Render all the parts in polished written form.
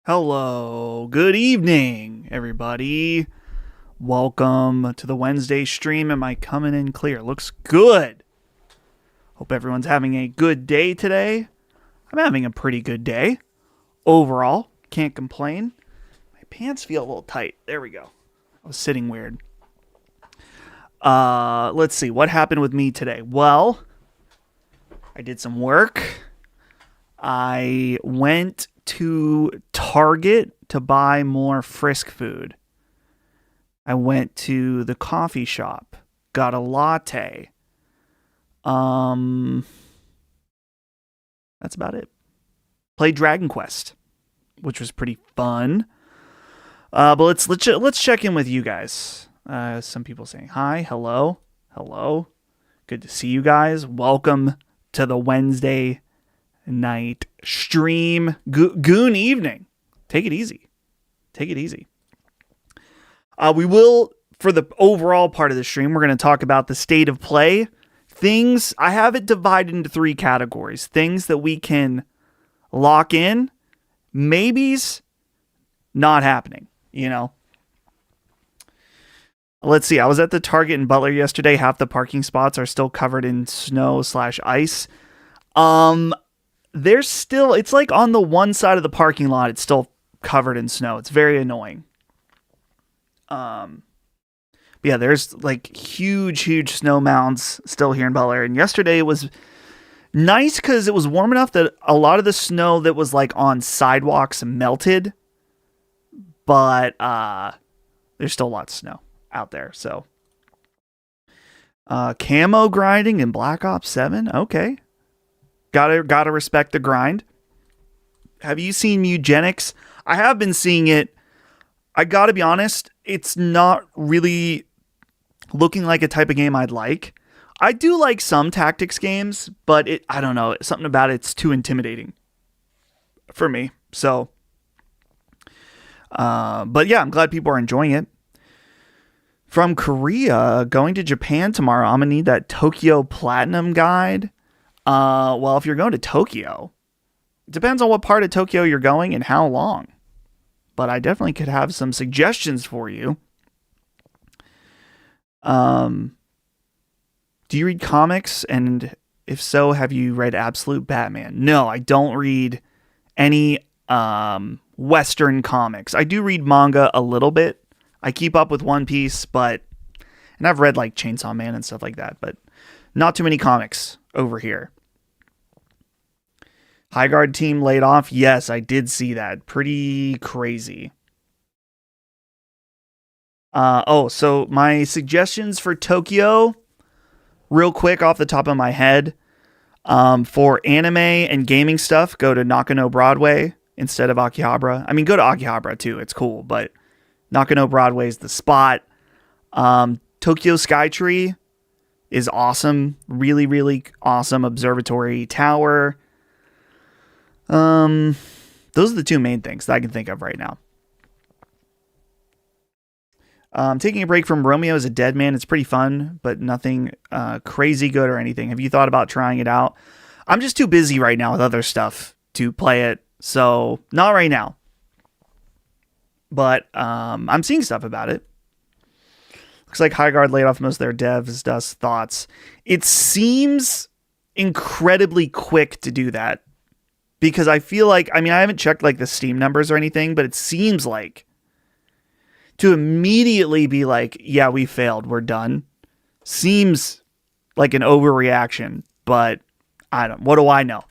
Hello, good evening, everybody. Welcome to the Wednesday stream. Am I coming in clear? Looks good. Hope everyone's having a good day today. I'm having a pretty good day. Overall, can't complain. My pants feel a little tight. There we go. I was sitting weird. Let's see. What happened with me today? Well, I did some work. I went to Target to buy more Frisk food. I went to the coffee shop, got a latte. That's about it. Played Dragon Quest, which was pretty fun. But let's check in with you guys. Some people saying hi, hello. Good to see you guys. Welcome to the Wednesday night stream. Goon evening. Take it easy. We will, for the overall part of the stream, we're going to talk about the state of play. Things, I have it divided into three categories. Things that we can lock in. Maybes, not happening, Let's see. I was at the Target in Butler yesterday. Half the parking spots are still covered in snow/ice. There's still, it's like on the one side of the parking lot, it's still covered in snow. It's very annoying. Yeah, there's like huge snow mounds still here in Bel Air. And yesterday it was nice because it was warm enough that a lot of the snow that was like on sidewalks melted. But there's still lots of snow out there. So camo grinding in Black Ops 7. Okay. Gotta respect the grind. Have you seen Mugenics? I have been seeing it. I gotta be honest, it's not really looking like a type of game I'd like. I do like some tactics games, but I don't know, something about it's too intimidating for me. So, but yeah, I'm glad people are enjoying it. From Korea, going to Japan tomorrow, I'm gonna need that Tokyo Platinum guide. Well, if you're going to Tokyo, it depends on what part of Tokyo you're going and how long. But I definitely could have some suggestions for you. Do you read comics? And if so, have you read Absolute Batman? No, I don't read any Western comics. I do read manga a little bit. I keep up with One Piece, and I've read like Chainsaw Man and stuff like that, but not too many comics over here. High Guard team laid off. Yes, I did see that. Pretty crazy. So my suggestions for Tokyo, real quick off the top of my head, for anime and gaming stuff, go to Nakano Broadway instead of Akihabara. I mean, go to Akihabara too. It's cool, but Nakano Broadway is the spot. Tokyo Skytree is awesome. Really awesome observatory tower. Those are the two main things that I can think of right now. Taking a break from Romeo as a Dead Man. It's pretty fun, but nothing crazy good or anything. Have you thought about trying it out? I'm just too busy right now with other stuff to play it, so not right now. But I'm seeing stuff about it. Looks like High Guard laid off most of their devs. Does thoughts? It seems incredibly quick to do that. Because I feel like, I haven't checked like the Steam numbers or anything, but it seems like to immediately be like, yeah, we failed, we're done, seems like an overreaction, but what do I know?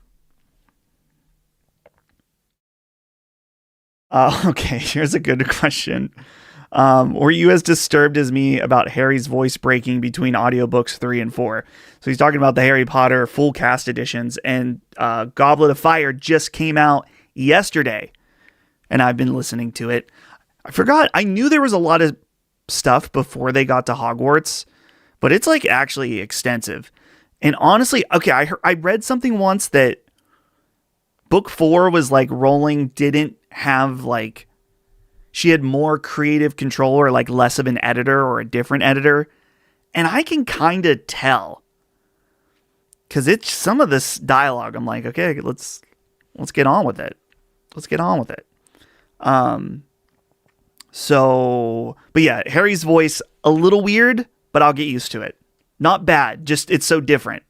Okay, here's a good question. Were you as disturbed as me about Harry's voice breaking between audiobooks 3 and 4? So he's talking about the Harry Potter full cast editions, and Goblet of Fire just came out yesterday, and I've been listening to it. I forgot. I knew there was a lot of stuff before they got to Hogwarts, but it's like actually extensive. And honestly, okay, I read something once that book 4 was like Rowling didn't have like, she had more creative control or like less of an editor or a different editor. And I can kind of tell because it's some of this dialogue. I'm like, okay, let's get on with it. But yeah, Harry's voice, a little weird, but I'll get used to it. Not bad, just it's so different.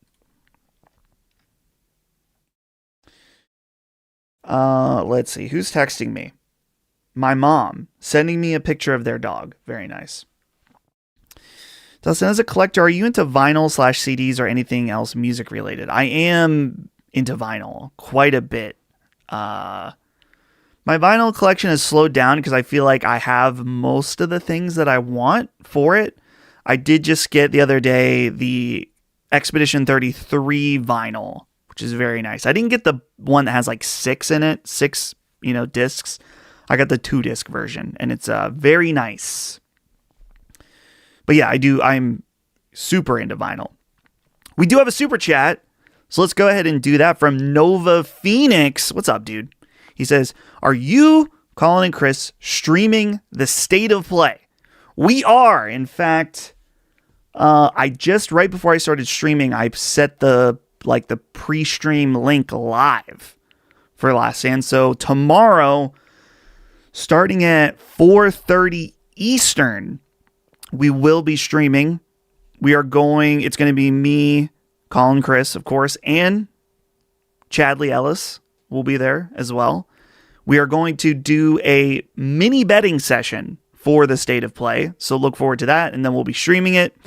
Let's see, who's texting me? My mom, sending me a picture of their dog. Very nice. Dustin, as a collector, are you into vinyl/CDs or anything else music related? I am into vinyl quite a bit. My vinyl collection has slowed down because I feel like I have most of the things that I want for it. I did just get the other day the Expedition 33 vinyl, which is very nice. I didn't get the one that has like 6 in it, 6, discs. I got the 2-disc version, and it's very nice. But yeah, I'm super into vinyl. We do have a super chat, so let's go ahead and do that from Nova Phoenix. What's up, dude? He says, are you, Colin and Chris, streaming the State of Play? We are. In fact, I just, right before I started streaming, I set the pre-stream link live for Last Stand. So tomorrow, starting at 4:30 Eastern, we will be streaming. It's going to be me, Colin, Chris, of course, and Chadley Ellis will be there as well. We are going to do a mini betting session for the State of Play. So look forward to that. And then we'll be streaming it.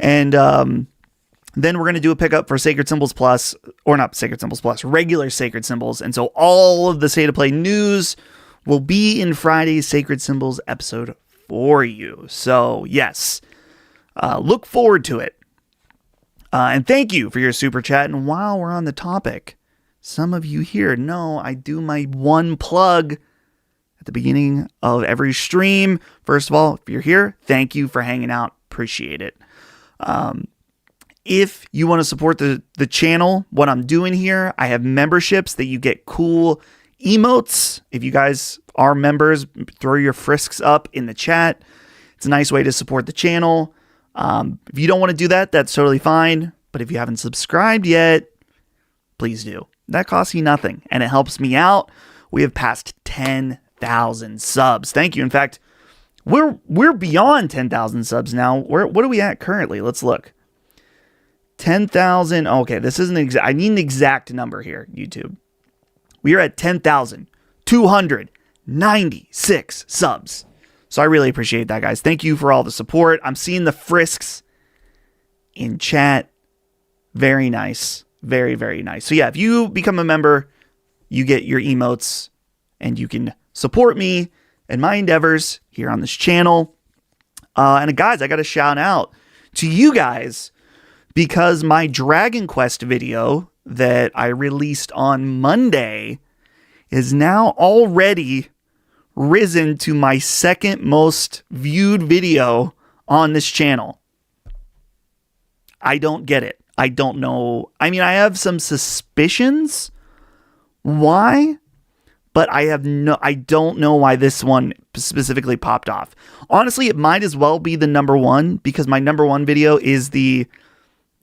And then we're going to do a pickup for Sacred Symbols Plus, or not Sacred Symbols Plus, regular Sacred Symbols. And so all of the State of Play news will be in Friday's Sacred Symbols episode for you. So yes, look forward to it. And thank you for your super chat. And while we're on the topic, some of you here know I do my one plug at the beginning of every stream. First of all, if you're here, thank you for hanging out. Appreciate it. If you want to support the channel, what I'm doing here, I have memberships that you get cool emotes. If you guys are members, throw your frisks up in the chat. It's a nice way to support the channel. If you don't want to do that, that's totally fine. But if you haven't subscribed yet, please do. That costs you nothing, and it helps me out. We have passed 10,000 subs. Thank you. In fact, we're beyond 10,000 subs now. What are we at currently? Let's look. 10,000. Okay, this isn't exact. I need an exact number here, YouTube. We are at 10,296 subs. So I really appreciate that, guys. Thank you for all the support. I'm seeing the frisks in chat. Very nice. Very, very nice. So yeah, if you become a member, you get your emotes and you can support me and my endeavors here on this channel. And guys, I got to shout out to you guys because my Dragon Quest video that I released on Monday is now already risen to my second most viewed video on this channel. I don't get it. I don't know. I mean, I have some suspicions why, but I don't know why this one specifically popped off. Honestly, it might as well be the number one because my number one video is the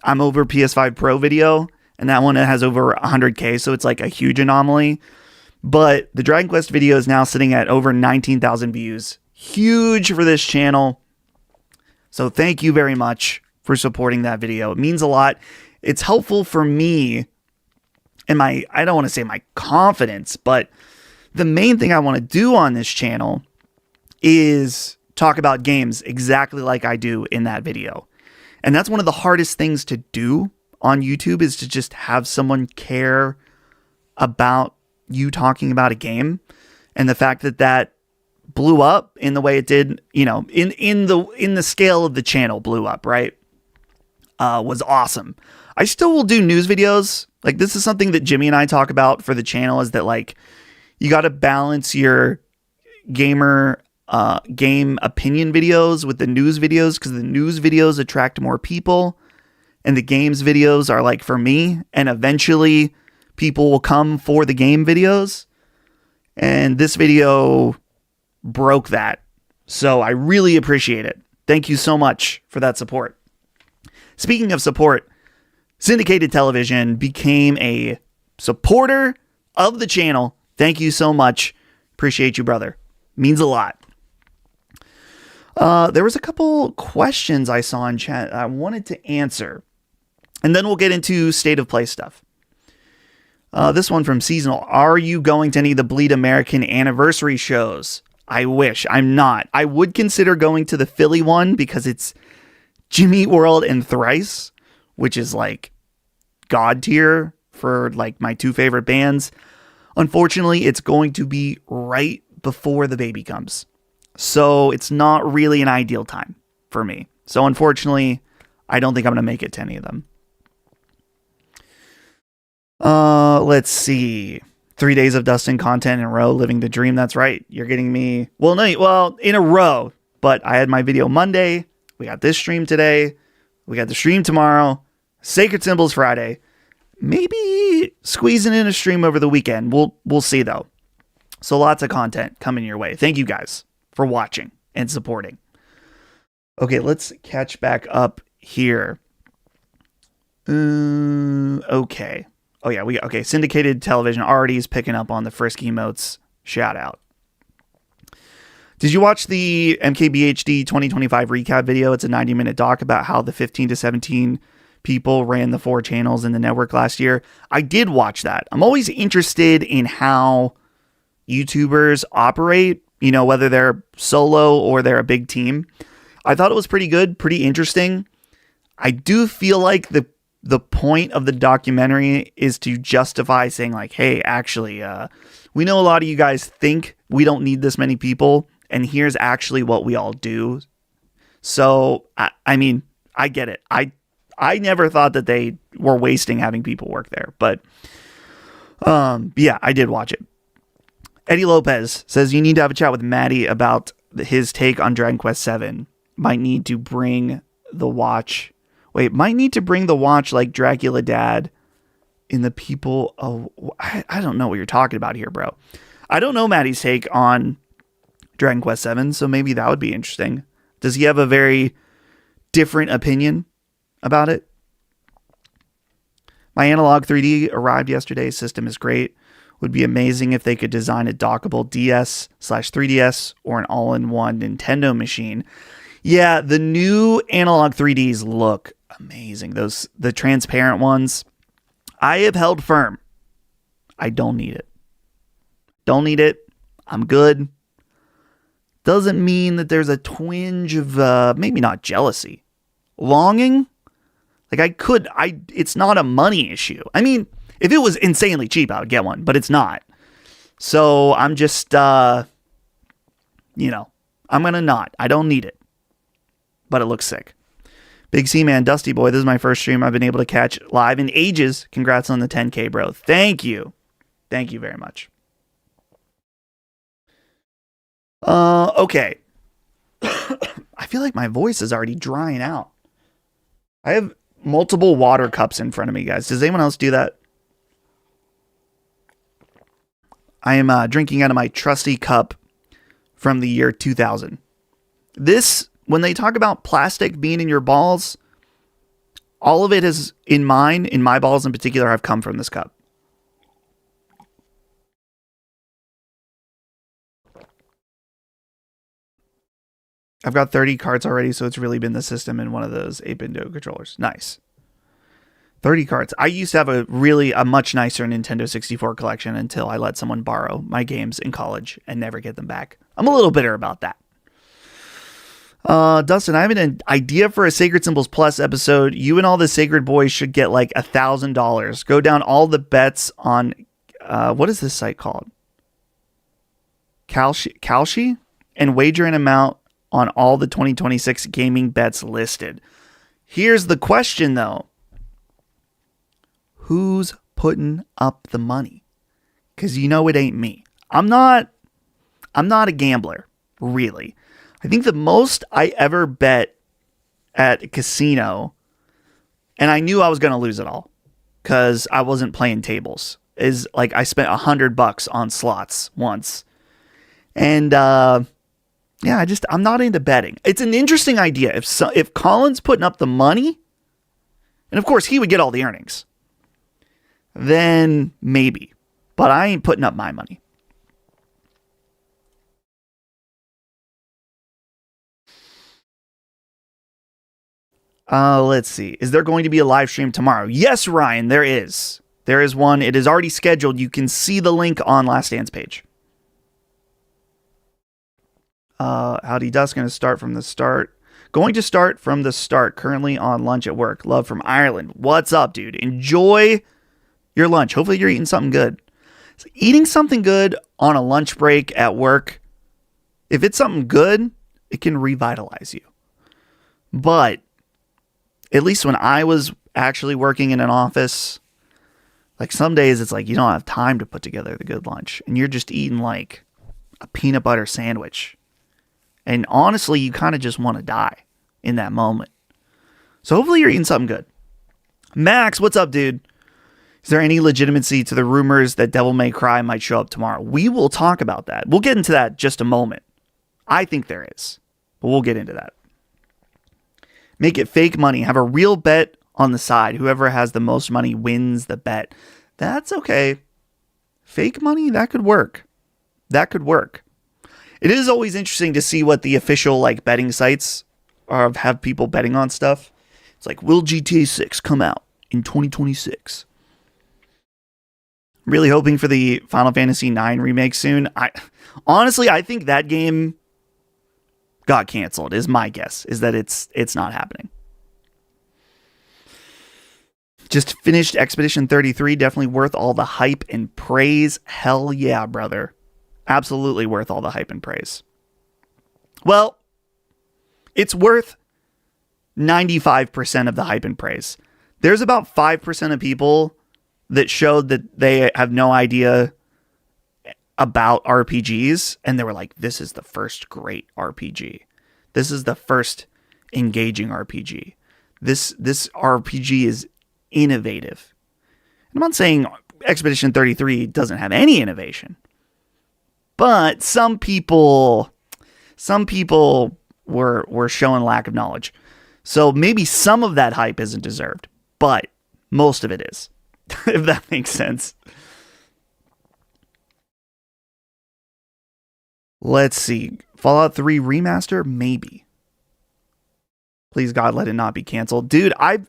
I'm over PS5 Pro video, and that one has over 100K, so it's like a huge anomaly. But the Dragon Quest video is now sitting at over 19,000 views. Huge for this channel. So thank you very much for supporting that video. It means a lot. It's helpful for me and I don't want to say my confidence, but the main thing I want to do on this channel is talk about games exactly like I do in that video. And that's one of the hardest things to do on YouTube is to just have someone care about you talking about a game. And the fact that blew up in the way it did, in the scale of the channel blew up, right? Was awesome. I still will do news videos. Like this is something that Jimmy and I talk about for the channel is that like you got to balance your game opinion videos with the news videos because the news videos attract more people and the games videos are like for me, and eventually people will come for the game videos. And this video broke that. So I really appreciate it. Thank you so much for that support. Speaking of support, Syndicated Television became a supporter of the channel. Thank you so much. Appreciate you, brother. Means a lot. There was a couple questions I saw in chat I wanted to answer. And then we'll get into state of play stuff. This one from Seasonal. Are you going to any of the Bleed American anniversary shows? I wish. I'm not. I would consider going to the Philly one because it's Jimmy Eat World and Thrice, which is like God tier for like my two favorite bands. Unfortunately, it's going to be right before the baby comes. So it's not really an ideal time for me. So unfortunately, I don't think I'm going to make it to any of them. Let's see. 3 days of Dustin content in a row, living the dream. That's right. You're getting me. Well, in a row. But I had my video Monday. We got this stream today. We got the stream tomorrow. Sacred Symbols Friday. Maybe squeezing in a stream over the weekend. We'll see though. So lots of content coming your way. Thank you guys for watching and supporting. Okay, let's catch back up here. Okay. Oh yeah, okay. Syndicated television already is picking up on the Frisky emotes. Shout out. Did you watch the MKBHD 2025 recap video? It's a 90-minute doc about how the 15 to 17 people ran the 4 channels in the network last year. I did watch that. I'm always interested in how YouTubers operate, you know, whether they're solo or they're a big team. I thought it was pretty good, pretty interesting. I do feel like the point of the documentary is to justify saying like, hey, actually, we know a lot of you guys think we don't need this many people, and here's actually what we all do. So, I mean, I get it. I never thought that they were wasting having people work there, but yeah, I did watch it. Eddie Lopez says you need to have a chat with Maddie about his take on Dragon Quest VII. Might need to bring the watch like Dracula Dad in the people. Oh, I don't know what you're talking about here, bro. I don't know Maddie's take on Dragon Quest VII, so maybe that would be interesting. Does he have a very different opinion about it? My Analog 3D arrived yesterday. System is great. Would be amazing if they could design a dockable DS/3DS or an all-in-one Nintendo machine. Yeah, the new Analog 3Ds look amazing. The transparent ones. I have held firm. I don't need it. Don't need it. I'm good. Doesn't mean that there's a twinge of maybe not jealousy. Longing? Like it's not a money issue. I mean, if it was insanely cheap, I would get one, but it's not. So I'm just, I'm going to not. I don't need it. But it looks sick. Big C Man, Dusty Boy, this is my first stream I've been able to catch live in ages. Congrats on the 10K, bro. Thank you. Thank you very much. Okay. I feel like my voice is already drying out. I have multiple water cups in front of me, guys. Does anyone else do that? I am drinking out of my trusty cup from the year 2000. This, when they talk about plastic being in your balls, all of it is in my balls in particular, have come from this cup. I've got 30 cards already, so it's really been the system in one of those 8-bit controllers. Nice. 30 cards. I used to have a much nicer Nintendo 64 collection until I let someone borrow my games in college and never get them back. I'm a little bitter about that. Dustin, I have an idea for a Sacred Symbols Plus episode. You and all the Sacred Boys should get like $1,000. Go down all the bets on, what is this site called? Kalshi? And wager an amount on all the 2026 gaming bets listed. Here's the question though. Who's putting up the money? Because you know it ain't me. I'm not a gambler, really. I think the most I ever bet at a casino, and I knew I was going to lose it all because I wasn't playing tables, is like I spent $100 on slots once. And yeah, I'm not into betting. It's an interesting idea. If Colin's putting up the money, and of course he would get all the earnings, then maybe. But I ain't putting up my money. Let's see. Is there going to be a live stream tomorrow? Yes, Ryan, there is. There is one. It is already scheduled. You can see the link on Last Dance page. Howdy Dust going to start from the start. Going to start from the start. Currently on lunch at work. Love from Ireland. What's up, dude? Enjoy your lunch. Hopefully you're eating something good. So eating something good on a lunch break at work, if it's something good, it can revitalize you. But at least when I was actually working in an office, like some days it's like you don't have time to put together the good lunch and you're just eating like a peanut butter sandwich. And honestly, you kind of just want to die in that moment. So hopefully you're eating something good. Max, what's up, dude? Is there any legitimacy to the rumors that Devil May Cry might show up tomorrow? We will talk about that. We'll get into that in just a moment. I think there is, but we'll get into that. Make it fake money. Have a real bet on the side. Whoever has the most money wins the bet. That's okay. Fake money, that could work. That could work. It is always interesting to see what the official like betting sites are, have people betting on stuff. It's like, will GTA 6 come out in 2026? Really hoping for the Final Fantasy IX remake soon. Honestly, I think that game got canceled, is my guess, is that it's not happening. Just finished Expedition 33, definitely worth all the hype and praise. Hell yeah, brother. Absolutely worth all the hype and praise. Well, it's worth 95% of the hype and praise. There's about 5% of people that showed that they have no idea about RPGs, and they were like, this is the first great RPG. This is the first engaging RPG. This RPG is innovative. And I'm not saying Expedition 33 doesn't have any innovation, but some people were showing lack of knowledge. So maybe some of that hype isn't deserved, but most of it is, if that makes sense. Let's see. Fallout 3 remaster? Maybe. Please God, let it not be canceled. Dude, I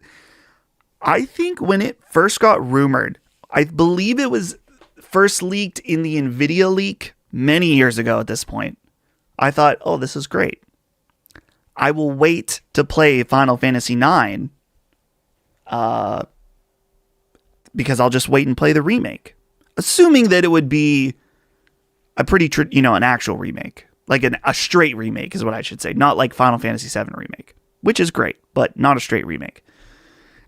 think when it first got rumored, I believe it was first leaked in the NVIDIA leak many years ago at this point. I thought, oh, this is great. I will wait to play Final Fantasy IX because I'll just wait and play the remake. Assuming that it would be a pretty, an actual remake. Like a straight remake is what I should say. Not like Final Fantasy VII remake, which is great, but not a straight remake.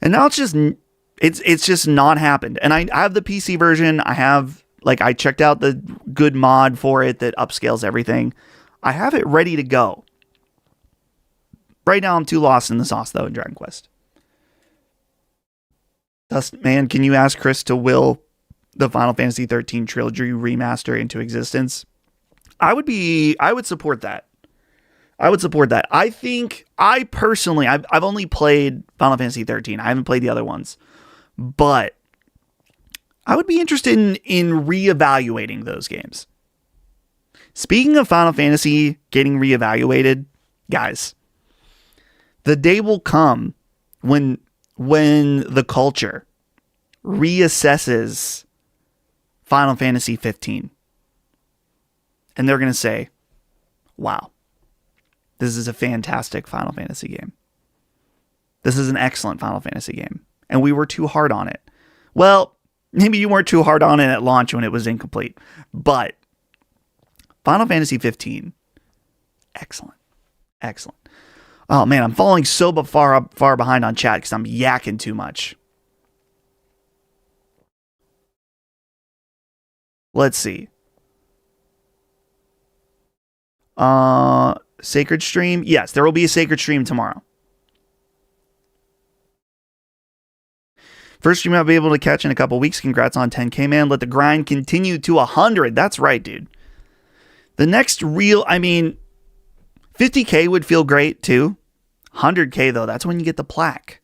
And now it's just not happened. And I have the PC version. I checked out the good mod for it that upscales everything. I have it ready to go. Right now I'm too lost in the sauce though in Dragon Quest. Dustman, can you ask Chris to will the Final Fantasy 13 trilogy remaster into existence? I would support that. I think I personally, I've only played Final Fantasy 13. I haven't played the other ones, but I would be interested in reevaluating those games. Speaking of Final Fantasy getting reevaluated, guys, the day will come when the culture reassesses Final Fantasy 15. And they're going to say, wow, this is a fantastic Final Fantasy game. This is an excellent Final Fantasy game. And we were too hard on it. Well, maybe you weren't too hard on it at launch when it was incomplete. But Final Fantasy 15, excellent. Excellent. Oh man, I'm falling so far behind on chat because I'm yakking too much. Let's see. Sacred stream? Yes, there will be a sacred stream tomorrow. First stream I'll be able to catch in a couple weeks. Congrats on 10K, man. Let the grind continue to 100. That's right, dude. The next 50K would feel great too. 100K though, that's when you get the plaque.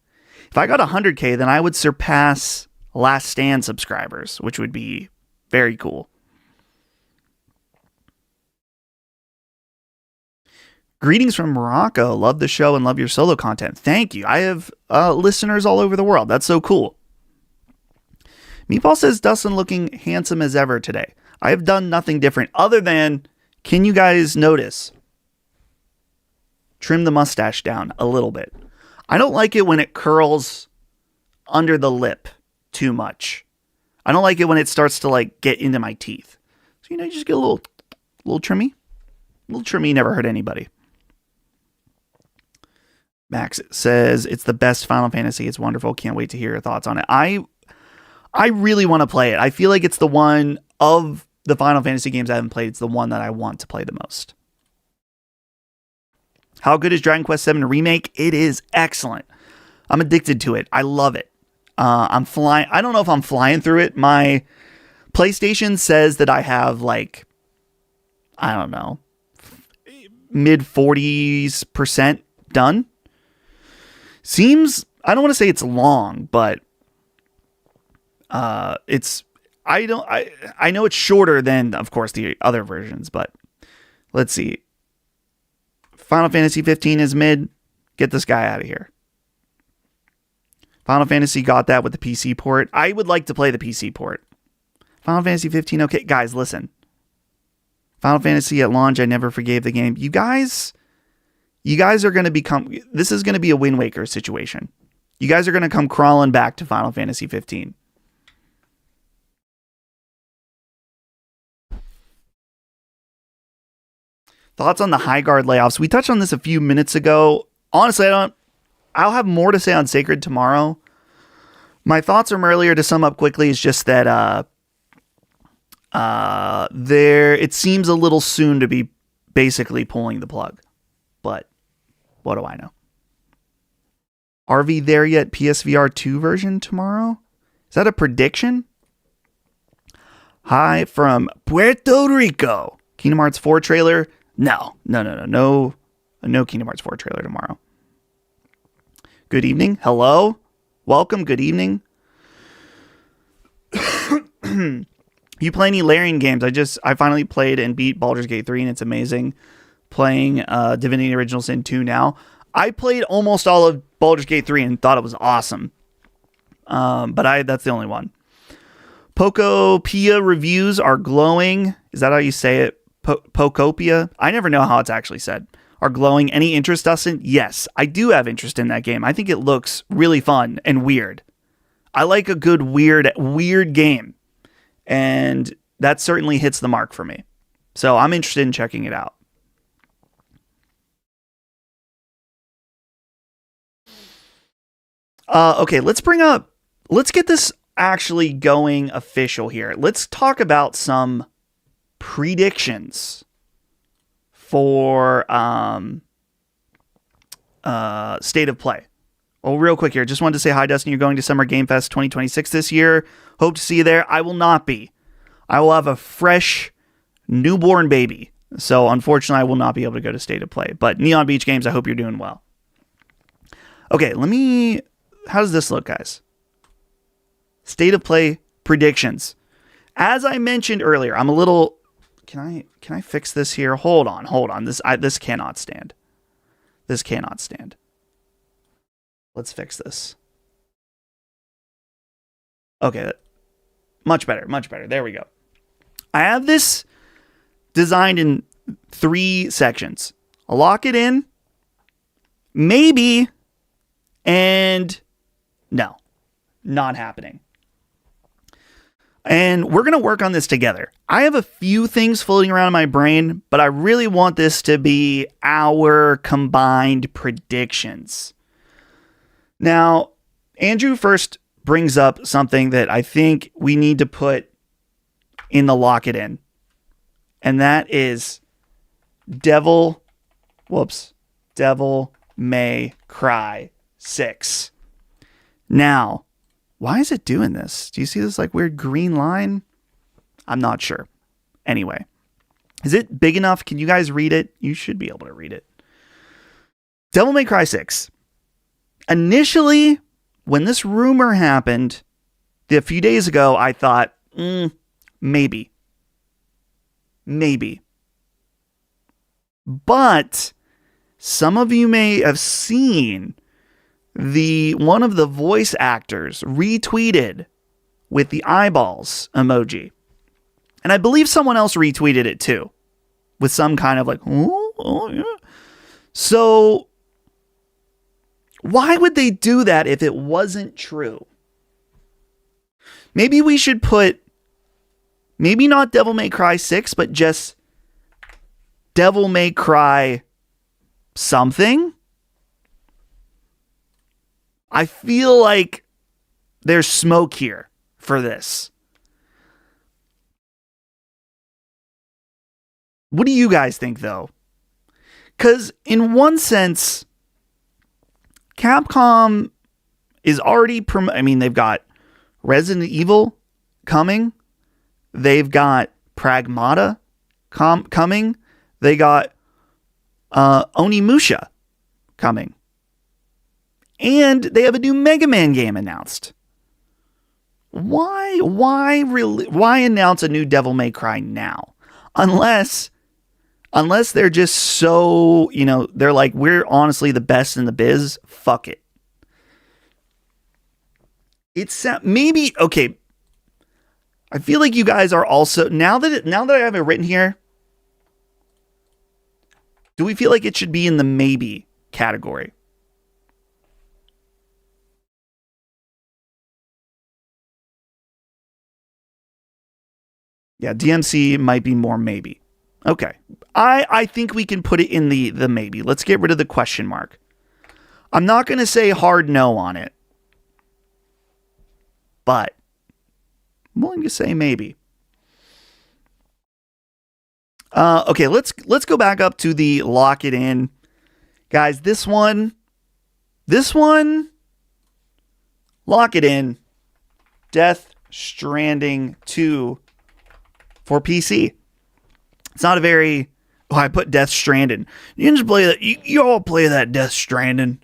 If I got 100K, then I would surpass Last Stand subscribers, which would be very cool. Greetings from Morocco. Love the show and love your solo content. Thank you. I have listeners all over the world. That's so cool. Meatball says, Dustin looking handsome as ever today. I have done nothing different other than, can you guys notice? Trim the mustache down a little bit. I don't like it when it curls under the lip too much. I don't like it when it starts to like get into my teeth. So, you just get a little trimmy. A little trimmy never hurt anybody. Max says, it's the best Final Fantasy. It's wonderful. Can't wait to hear your thoughts on it. I really want to play it. I feel like it's the one of the Final Fantasy games I haven't played. It's the one that I want to play the most. How good is Dragon Quest VII Remake? It is excellent. I'm addicted to it. I love it. I'm flying. I don't know if I'm flying through it. My PlayStation says that I have like, I don't know, mid 40% done. Seems, I don't want to say it's long, but it's, I know it's shorter than, of course, the other versions, but let's see. Final Fantasy 15 is mid. Get this guy out of here. Final Fantasy got that with the PC port. I would like to play the PC port. Final Fantasy 15, okay. Guys, listen. Final Fantasy at launch, I never forgave the game. You guys are going to become, this is going to be a Wind Waker situation. You guys are going to come crawling back to Final Fantasy 15. Thoughts on the high guard layoffs? We touched on this a few minutes ago. Honestly, I'll have more to say on Sacred tomorrow. My thoughts from earlier, to sum up quickly, is just that it seems a little soon to be basically pulling the plug. But what do I know? RV there yet? PSVR 2 version tomorrow? Is that a prediction? Hi from Puerto Rico. Kingdom Hearts 4 trailer? No Kingdom Hearts 4 trailer tomorrow. Good evening. Hello. Welcome. Good evening. You play any Larian games? I finally played and beat Baldur's Gate 3 and it's amazing. Playing Divinity Original Sin 2 now. I played almost all of Baldur's Gate 3 and thought it was awesome. But that's the only one. Pocopia reviews are glowing. Is that how you say it? Pocopia? I never know how it's actually said. Are glowing. Any interest, Dustin? Yes, I do have interest in that game. I think it looks really fun and weird. I like a good weird game. And that certainly hits the mark for me. So I'm interested in checking it out. Okay, let's get this actually going official here. Let's talk about some predictions for State of Play. Well, real quick here, just wanted to say hi, Dustin. You're going to Summer Game Fest 2026 this year. Hope to see you there. I will not be. I will have a fresh newborn baby. So unfortunately, I will not be able to go to State of Play. But Neon Beach Games, I hope you're doing well. Okay, how does this look, guys? State of Play predictions. As I mentioned earlier, I'm a little... Can I fix this here? Hold on. This cannot stand. This cannot stand. Let's fix this. Okay, much better. There we go. I have this designed in 3 sections. I'll lock it in, maybe, and no, not happening. And we're going to work on this together. I have a few things floating around in my brain, but I really want this to be our combined predictions. Now, Andrew first brings up something that I think we need to put in the lock it in. And that is Devil May Cry 6. Now, why is it doing this? Do you see this like weird green line? I'm not sure. Anyway, is it big enough? Can you guys read it? You should be able to read it. Devil May Cry 6. Initially, when this rumor happened a few days ago, I thought, maybe. But some of you may have seen one of the voice actors retweeted with the eyeballs emoji. And I believe someone else retweeted it too, with some kind of like, oh yeah. So why would they do that if it wasn't true? Maybe we should put, maybe not Devil May Cry 6, but just Devil May Cry something. I feel like there's smoke here for this. What do you guys think, though? Because in one sense, Capcom is already, they've got Resident Evil coming. They've got Pragmata coming. They got Onimusha coming. And they have a new Mega Man game announced. Why announce a new Devil May Cry now? Unless they're just so, they're like, we're honestly the best in the biz. Fuck it. It's maybe, okay. I feel like you guys are also, now that I have it written here, do we feel like it should be in the maybe category? Yeah, DMC might be more maybe. Okay. I think we can put it in the maybe. Let's get rid of the question mark. I'm not going to say hard no on it. But I'm willing to say maybe. Okay, let's go back up to the lock it in. Guys, this one, lock it in. Death Stranding 2 for PC. It's not a very... Oh, I put Death Stranding. You can just play that. You all play that Death Stranding.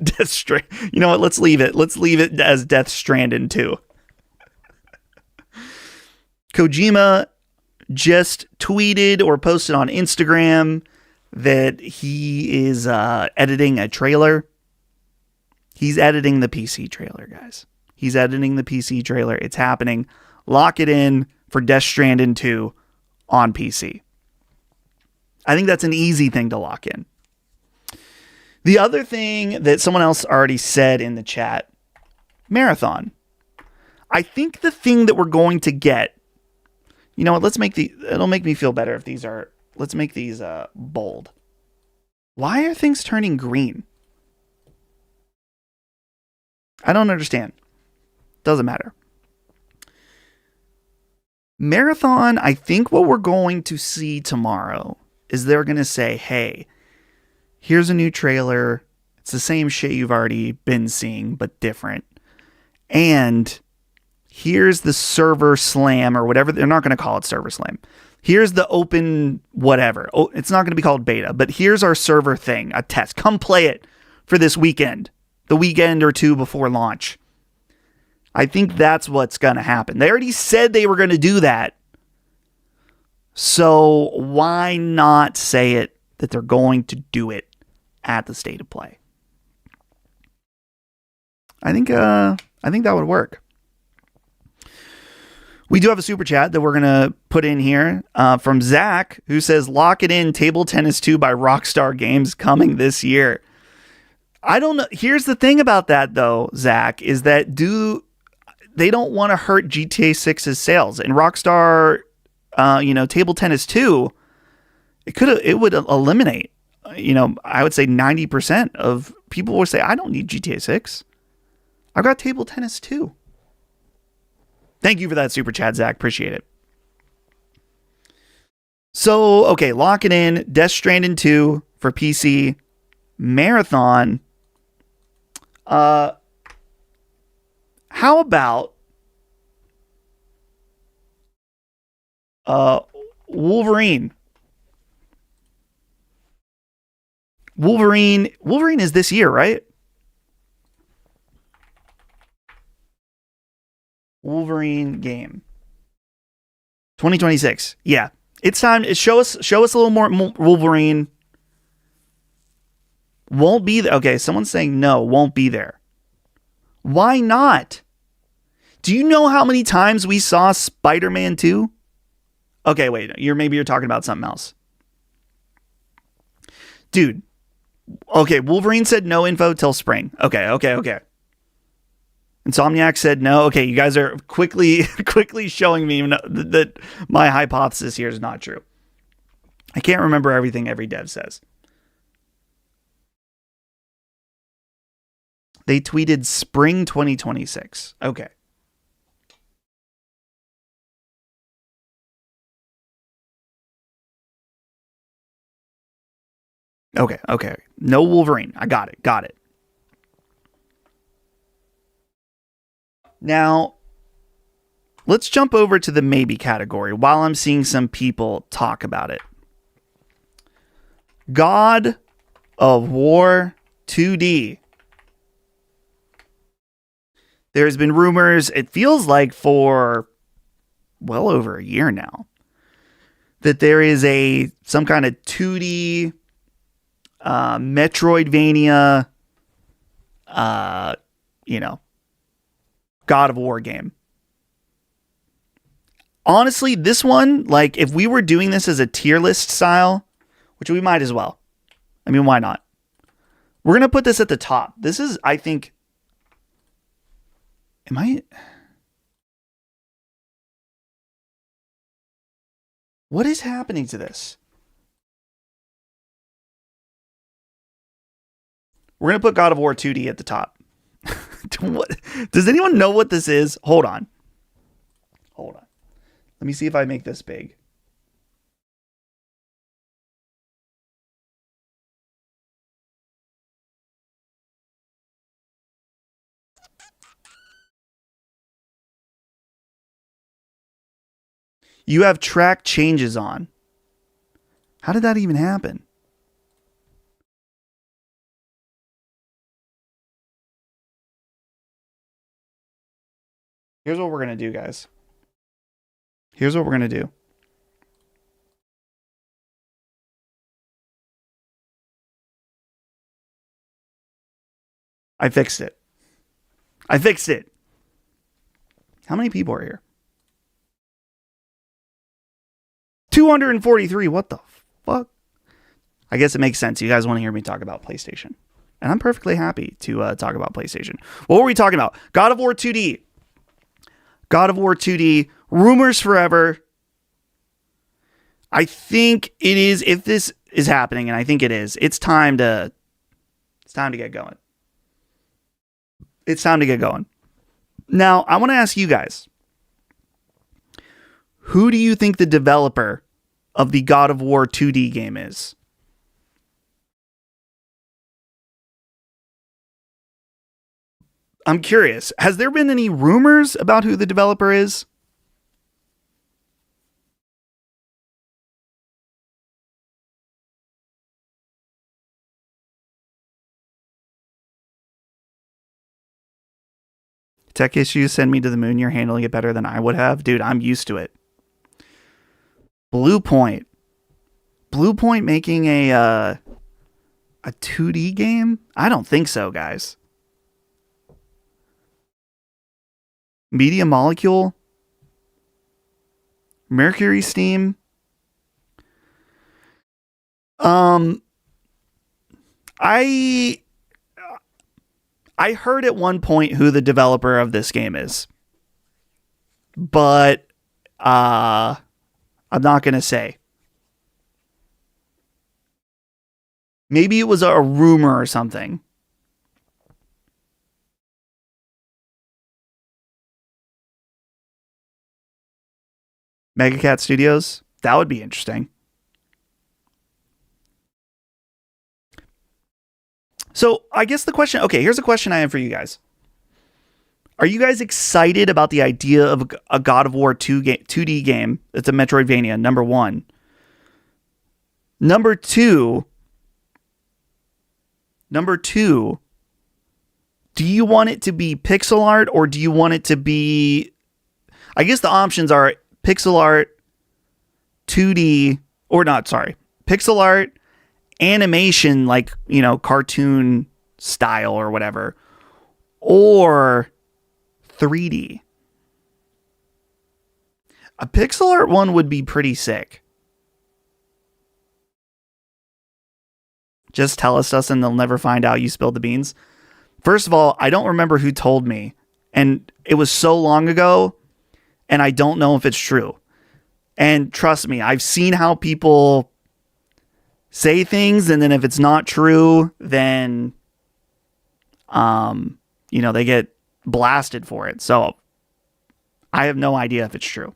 Death Stranding. You know what? Let's leave it. Let's leave it as Death Stranding 2. Kojima just tweeted or posted on Instagram that he is editing a trailer. He's editing the PC trailer, guys. He's editing the PC trailer. It's happening. Lock it in for Death Stranding 2 on PC. I think that's an easy thing to lock in. The other thing that someone else already said in the chat, Marathon. I think the thing that we're going to get, you know what, it'll make me feel better if let's make these bold. Why are things turning green? I don't understand. Doesn't matter. Marathon, I think what we're going to see tomorrow is they're going to say, hey, here's a new trailer. It's the same shit you've already been seeing, but different. And here's the server slam or whatever. They're not going to call it server slam. Here's the open whatever. Oh, it's not going to be called beta, but here's our server thing, a test. Come play it for this weekend, the weekend or two before launch. I think that's what's going to happen. They already said they were going to do that. So why not say it that they're going to do it at the State of Play? I think that would work. We do have a super chat that we're going to put in here from Zach, who says, lock it in, Table Tennis 2 by Rockstar Games coming this year. I don't know. Here's the thing about that, though, Zach, is that they don't want to hurt GTA 6's sales. And Rockstar, Table Tennis 2, it would eliminate, I would say 90% of people would say, I don't need GTA 6. I've got Table Tennis 2. Thank you for that super chat, Zach. Appreciate it. So, okay, lock it in. Death Stranding 2 for PC. Marathon. How about Wolverine? Wolverine is this year, right? Wolverine game. 2026. Yeah. It's time. Show us a little more Wolverine. Won't be there. Okay, someone's saying no, won't be there. Why not? Do you know how many times we saw Spider-Man 2? Okay, wait. Maybe you're talking about something else. Dude. Okay, Wolverine said no info till spring. Okay. Insomniac said no. Okay, you guys are quickly showing me that my hypothesis here is not true. I can't remember everything every dev says. They tweeted spring 2026. Okay. Okay. No Wolverine. I got it. Now, let's jump over to the maybe category while I'm seeing some people talk about it. God of War 2D. There's been rumors, it feels like for well over a year now, that there is some kind of 2D Metroidvania, God of War game. Honestly, this one, like, if we were doing this as a tier list style, which we might as well. I mean, why not? We're going to put this at the top. This is, I think... What is happening to this? We're going to put God of War 2D at the top. Does anyone know what this is? Hold on. Let me see if I make this big. You have track changes on. How did that even happen? Here's what we're going to do, guys. Here's what we're going to do. I fixed it. How many people are here? 243. What the fuck? I guess it makes sense. You guys want to hear me talk about PlayStation. And I'm perfectly happy to talk about PlayStation. What were we talking about? God of War 2D. Rumors forever. I think it is, if this is happening, and I think it is, it's time to get going. Now, I want to ask you guys, who do you think the developer of the God of War 2D game is? I'm curious. Has there been any rumors about who the developer is? Tech issues send me to the moon. You're handling it better than I would have. Dude, I'm used to it. Bluepoint making a 2D game? I don't think so, guys. Media Molecule? Mercury Steam? I heard at one point who the developer of this game is, but I'm not going to say. Maybe it was a rumor or something. Megacat Studios? That would be interesting. So I guess the question, okay, here's a question I have for you guys. Are you guys excited about the idea of a God of War 2D game that's a Metroidvania, number one? Number two, do you want it to be pixel art or do you want it to be... I guess the options are pixel art, 2D, or not, sorry, pixel art animation, like, cartoon style or whatever, or 3D. A pixel art one would be pretty sick. Just tell us, Dustin, they'll never find out you spilled the beans. First of all, I don't remember who told me, and it was so long ago, and I don't know if it's true. And trust me, I've seen how people say things, and then if it's not true, then, they get blasted for it. So I have no idea if it's true.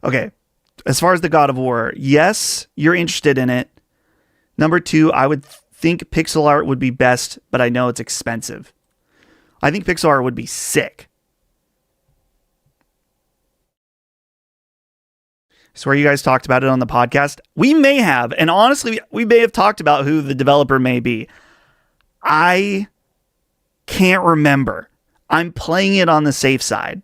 Okay. As far as the God of War, yes, you're interested in it. Number 2, I would think pixel art would be best, but I know it's expensive. I think pixel art would be sick. I swear you guys talked about it on the podcast. We may have, and honestly, we may have talked about who the developer may be. I can't remember. I'm playing it on the safe side.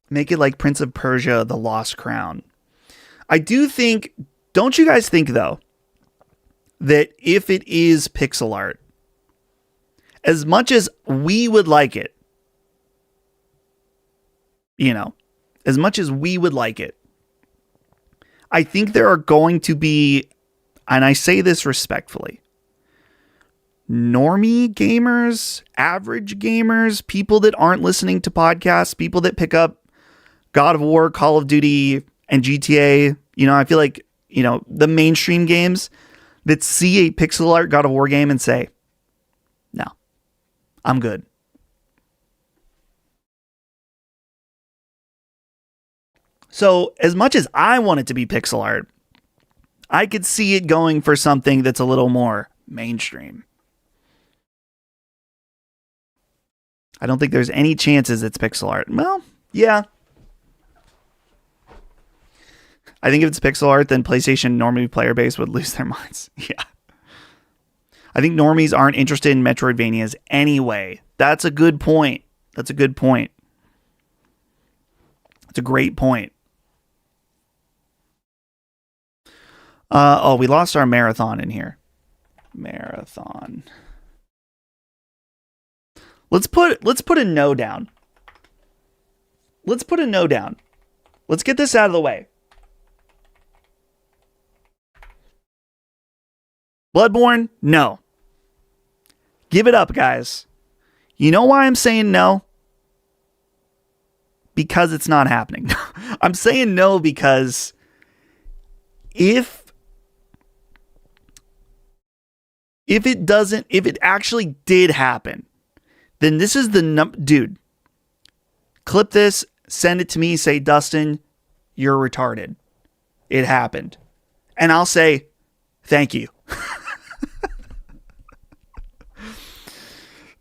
Make it like Prince of Persia, The Lost Crown. I do think, don't you guys think though, that if it is pixel art, as much as we would like it, as much as we would like it, I think there are going to be, and I say this respectfully, normie gamers, average gamers, people that aren't listening to podcasts, people that pick up God of War, Call of Duty, and GTA, I feel like, the mainstream games that see a pixel art God of War game and say, no, I'm good. So as much as I want it to be pixel art, I could see it going for something that's a little more mainstream. I don't think there's any chances it's pixel art. Well, yeah. I think if it's pixel art, then PlayStation normie player base would lose their minds. Yeah. I think normies aren't interested in Metroidvanias anyway. That's a good point. That's a good point. It's a great point. We lost our marathon in here. Marathon. Let's put a no down. Let's put a no down. Let's get this out of the way. Bloodborne, no. Give it up, guys. You know why I'm saying no? Because it's not happening. I'm saying no because if it actually did happen, then this is the dude. Clip this, send it to me, say, Dustin, you're retarded. It happened. And I'll say, thank you.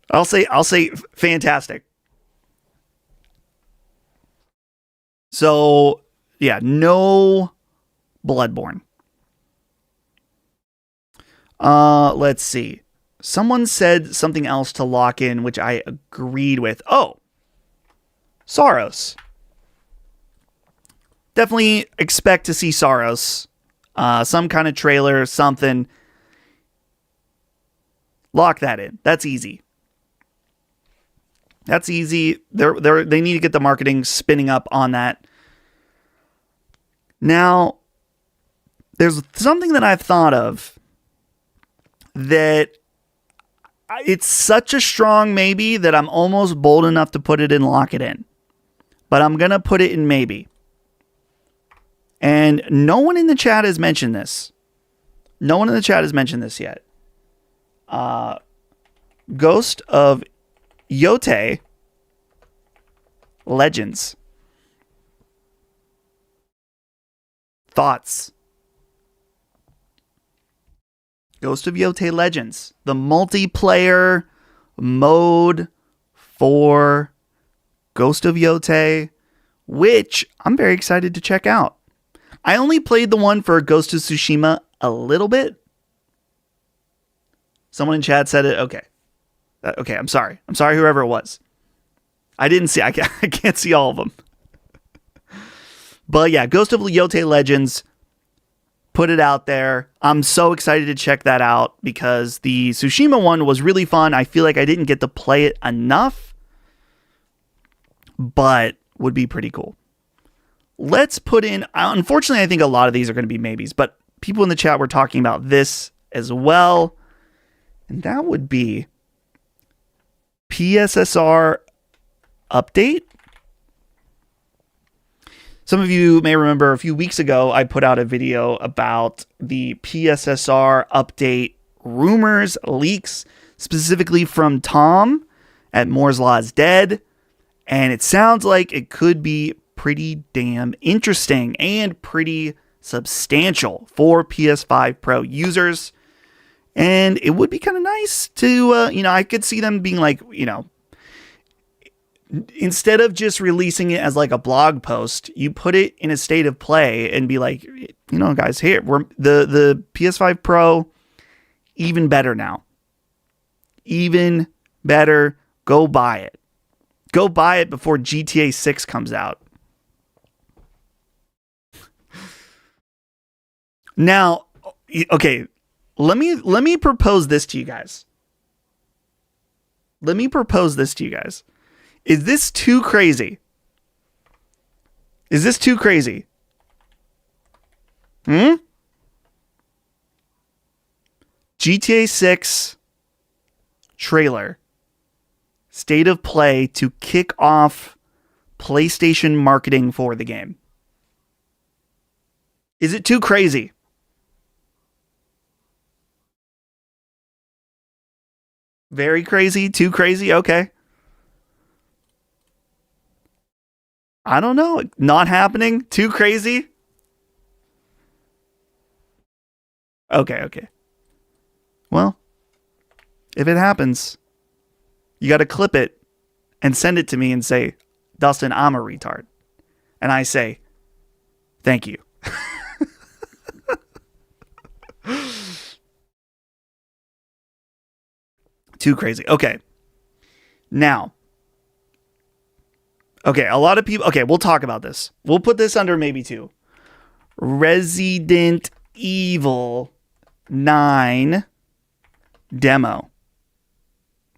I'll say fantastic. So, yeah, no Bloodborne. Let's see. Someone said something else to lock in, which I agreed with. Oh, Saros. Definitely expect to see Saros. Some kind of trailer, something. Lock that in. That's easy. That's easy. They need to get the marketing spinning up on that. Now, there's something that I've thought of that it's such a strong maybe that I'm almost bold enough to put it in lock it in. But I'm going to put it in maybe. And no one in the chat has mentioned this. No one in the chat has mentioned this yet. Ghost of Yotei Legends. Thoughts? Ghost of Yotei Legends. The multiplayer mode for Ghost of Yotei, which I'm very excited to check out. I only played the one for Ghost of Tsushima a little bit. Someone in chat said it. Okay. Okay, I'm sorry. I'm sorry, whoever it was. I didn't see. I can't see all of them. But yeah, Ghost of Leote Legends, put it out there. I'm so excited to check that out because the Tsushima one was really fun. I feel like I didn't get to play it enough, but would be pretty cool. Let's put in, unfortunately, I think a lot of these are going to be maybes, but people in the chat were talking about this as well. And that would be PSSR update. Some of you may remember a few weeks ago, I put out a video about the PSSR update rumors, leaks, specifically from Tom at Moore's Law is Dead. And it sounds like it could be pretty damn interesting and pretty substantial for PS5 Pro users. And it would be kind of nice to, I could see them being like, instead of just releasing it as like a blog post, you put it in a state of play and be like, guys, here, the PS5 Pro, even better now. Even better. Go buy it. Go buy it before GTA 6 comes out. Now, okay, let me propose this to you guys. Is this too crazy? Is this too crazy? GTA 6 trailer. State of play to kick off PlayStation marketing for the game. Is it too crazy? Very crazy? Too crazy? Okay. I don't know. Not happening? Too crazy? Okay. Well, if it happens, you got to clip it and send it to me and say, Dustin, I'm a retard. And I say, thank you. Too crazy. Okay. Now. Okay, a lot of people... Okay, we'll talk about this. We'll put this under maybe 2. Resident Evil 9 demo.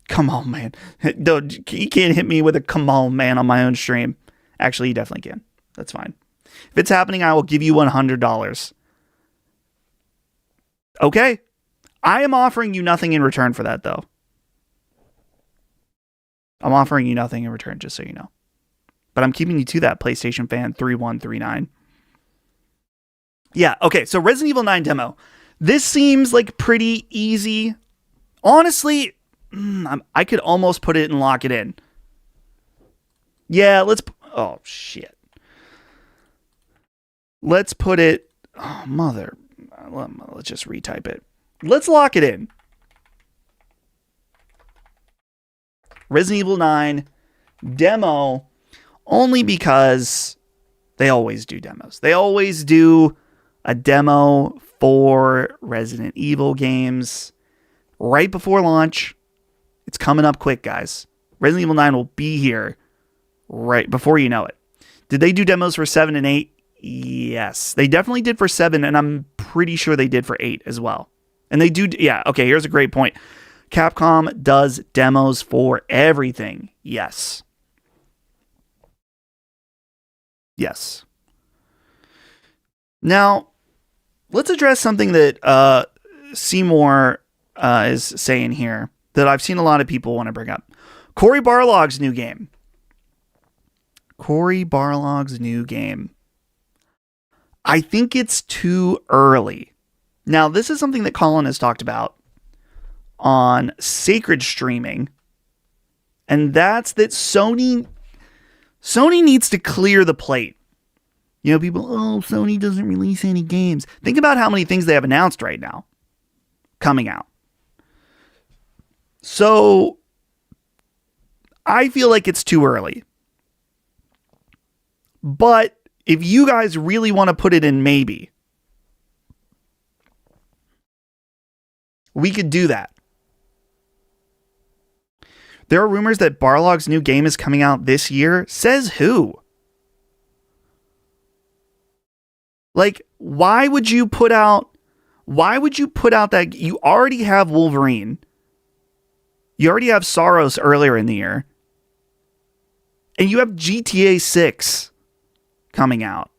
Come on, man. You can't hit me with a come on, man, on my own stream. Actually, you definitely can. That's fine. If it's happening, I will give you $100. Okay. I am offering you nothing in return for that, though. I'm offering you nothing in return, just so you know. But I'm keeping you to that, PlayStation fan 3139. Yeah, okay, so Resident Evil 9 demo. This seems like pretty easy. Honestly, I could almost put it and lock it in. Yeah, oh, shit. Let's put it... Oh, mother... Let's just retype it. Let's lock it in. Resident Evil 9 demo, only because they always do demos. They always do a demo for Resident Evil games right before launch. It's coming up quick, guys. Resident Evil 9 will be here right before you know it. Did they do demos for 7 and 8? Yes. They definitely did for 7, and I'm pretty sure they did for 8 as well. And they do, yeah, okay, here's a great point. Capcom does demos for everything. Yes. Yes. Now, let's address something that Seymour is saying here that I've seen a lot of people want to bring up. Cory Barlog's new game. Cory Barlog's new game. I think it's too early. Now, this is something that Colin has talked about on Sacred Streaming, and that's that Sony needs to clear the plate. You know, people, Sony doesn't release any games. Think about how many things they have announced right now coming out. So, I feel like it's too early. But if you guys really want to put it in maybe, we could do that. There are rumors that Barlog's new game is coming out this year. Says who? Like, why would you put out that? You already have Wolverine. You already have Soros earlier in the year. And you have GTA 6 coming out.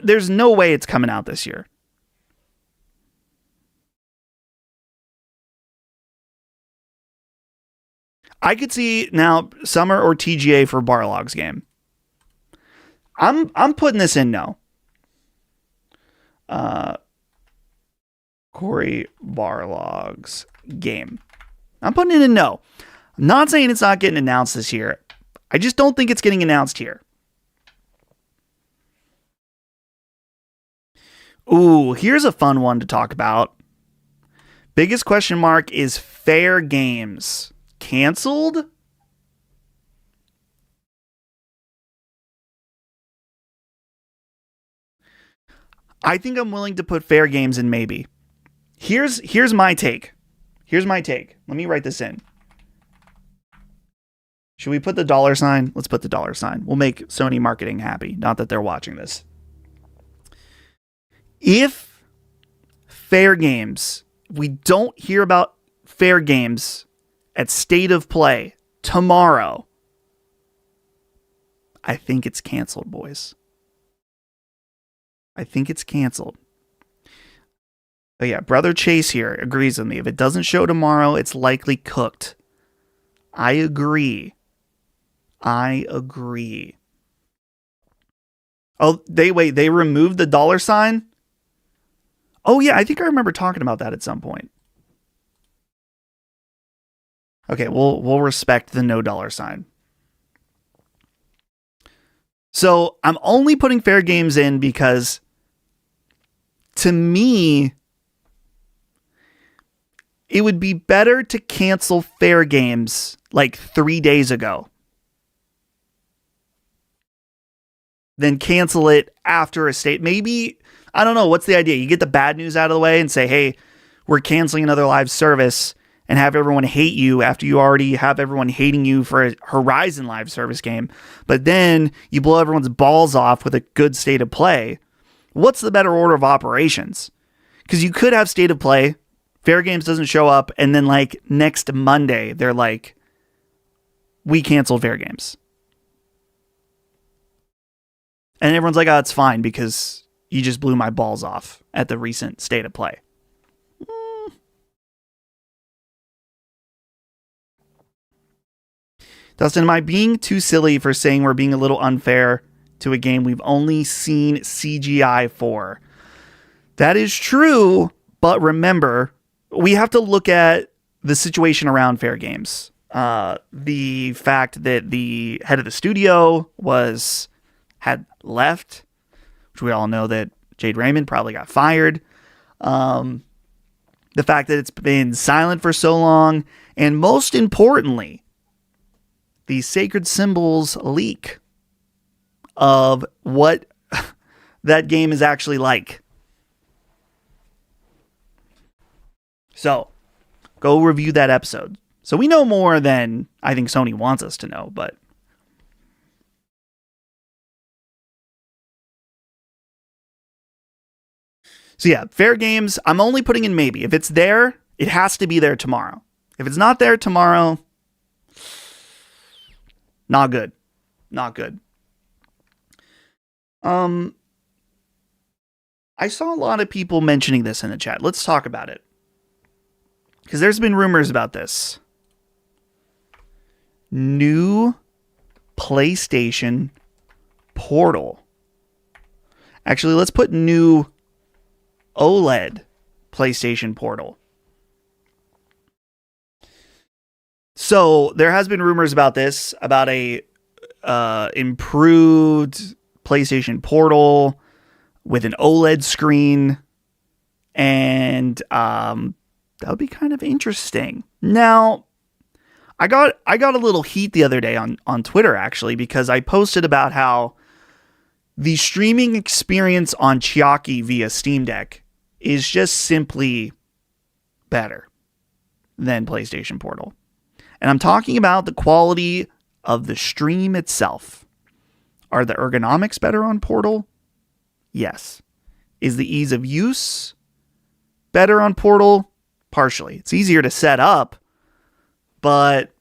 There's no way it's coming out this year. I could see now summer or TGA for Barlog's game. I'm putting this in no. Cory Barlog's game. I'm putting it in no. I'm not saying it's not getting announced this year. I just don't think it's getting announced here. Ooh, here's a fun one to talk about. Biggest question mark is Fair Games. Canceled? I think I'm willing to put Fair Games in maybe. Here's my take. Here's my take. Let me write this in. Should we put the $? Let's put the $. We'll make Sony marketing happy. Not that they're watching this. If Fair Games, we don't hear about Fair Games at State of Play tomorrow, I think it's canceled, boys. I think it's canceled. Oh yeah, Brother Chase here agrees with me. If it doesn't show tomorrow, it's likely cooked. I agree. Oh, they removed the $? Oh yeah, I think I remember talking about that at some point. Okay, we'll respect the no $. So I'm only putting Fair Games in because, to me, it would be better to cancel Fair Games like 3 days ago than cancel it after a state. Maybe, I don't know, what's the idea? You get the bad news out of the way and say, hey, we're canceling another live service, and have everyone hate you after you already have everyone hating you for a Horizon live service game. But then you blow everyone's balls off with a good State of Play. What's the better order of operations? Because you could have State of Play, Fair Games doesn't show up, and then like next Monday, they're like, we canceled Fair Games. And everyone's like, oh, it's fine because you just blew my balls off at the recent State of Play. Dustin, am I being too silly for saying we're being a little unfair to a game we've only seen CGI for? That is true, but remember, we have to look at the situation around Fair Games. The fact that the head of the studio had left, which we all know that Jade Raymond probably got fired. The fact that it's been silent for so long, and most importantly, the Sacred Symbols leak of what that game is actually like. So, go review that episode. So we know more than I think Sony wants us to know, but so yeah, Fair Games, I'm only putting in maybe. If it's there, it has to be there tomorrow. If it's not there tomorrow, not good. Not good. I saw a lot of people mentioning this in the chat. Let's talk about it. Because there's been rumors about this. New PlayStation Portal. Actually, let's put new OLED PlayStation Portal. So there has been rumors about this, about a improved PlayStation Portal with an OLED screen, and that would be kind of interesting. Now, I got a little heat the other day on Twitter, actually, because I posted about how the streaming experience on Chiaki via Steam Deck is just simply better. than PlayStation Portal. And I'm talking about the quality of the stream itself. Are the ergonomics better on Portal? Yes. Is the ease of use better on Portal? Partially. It's easier to set up, but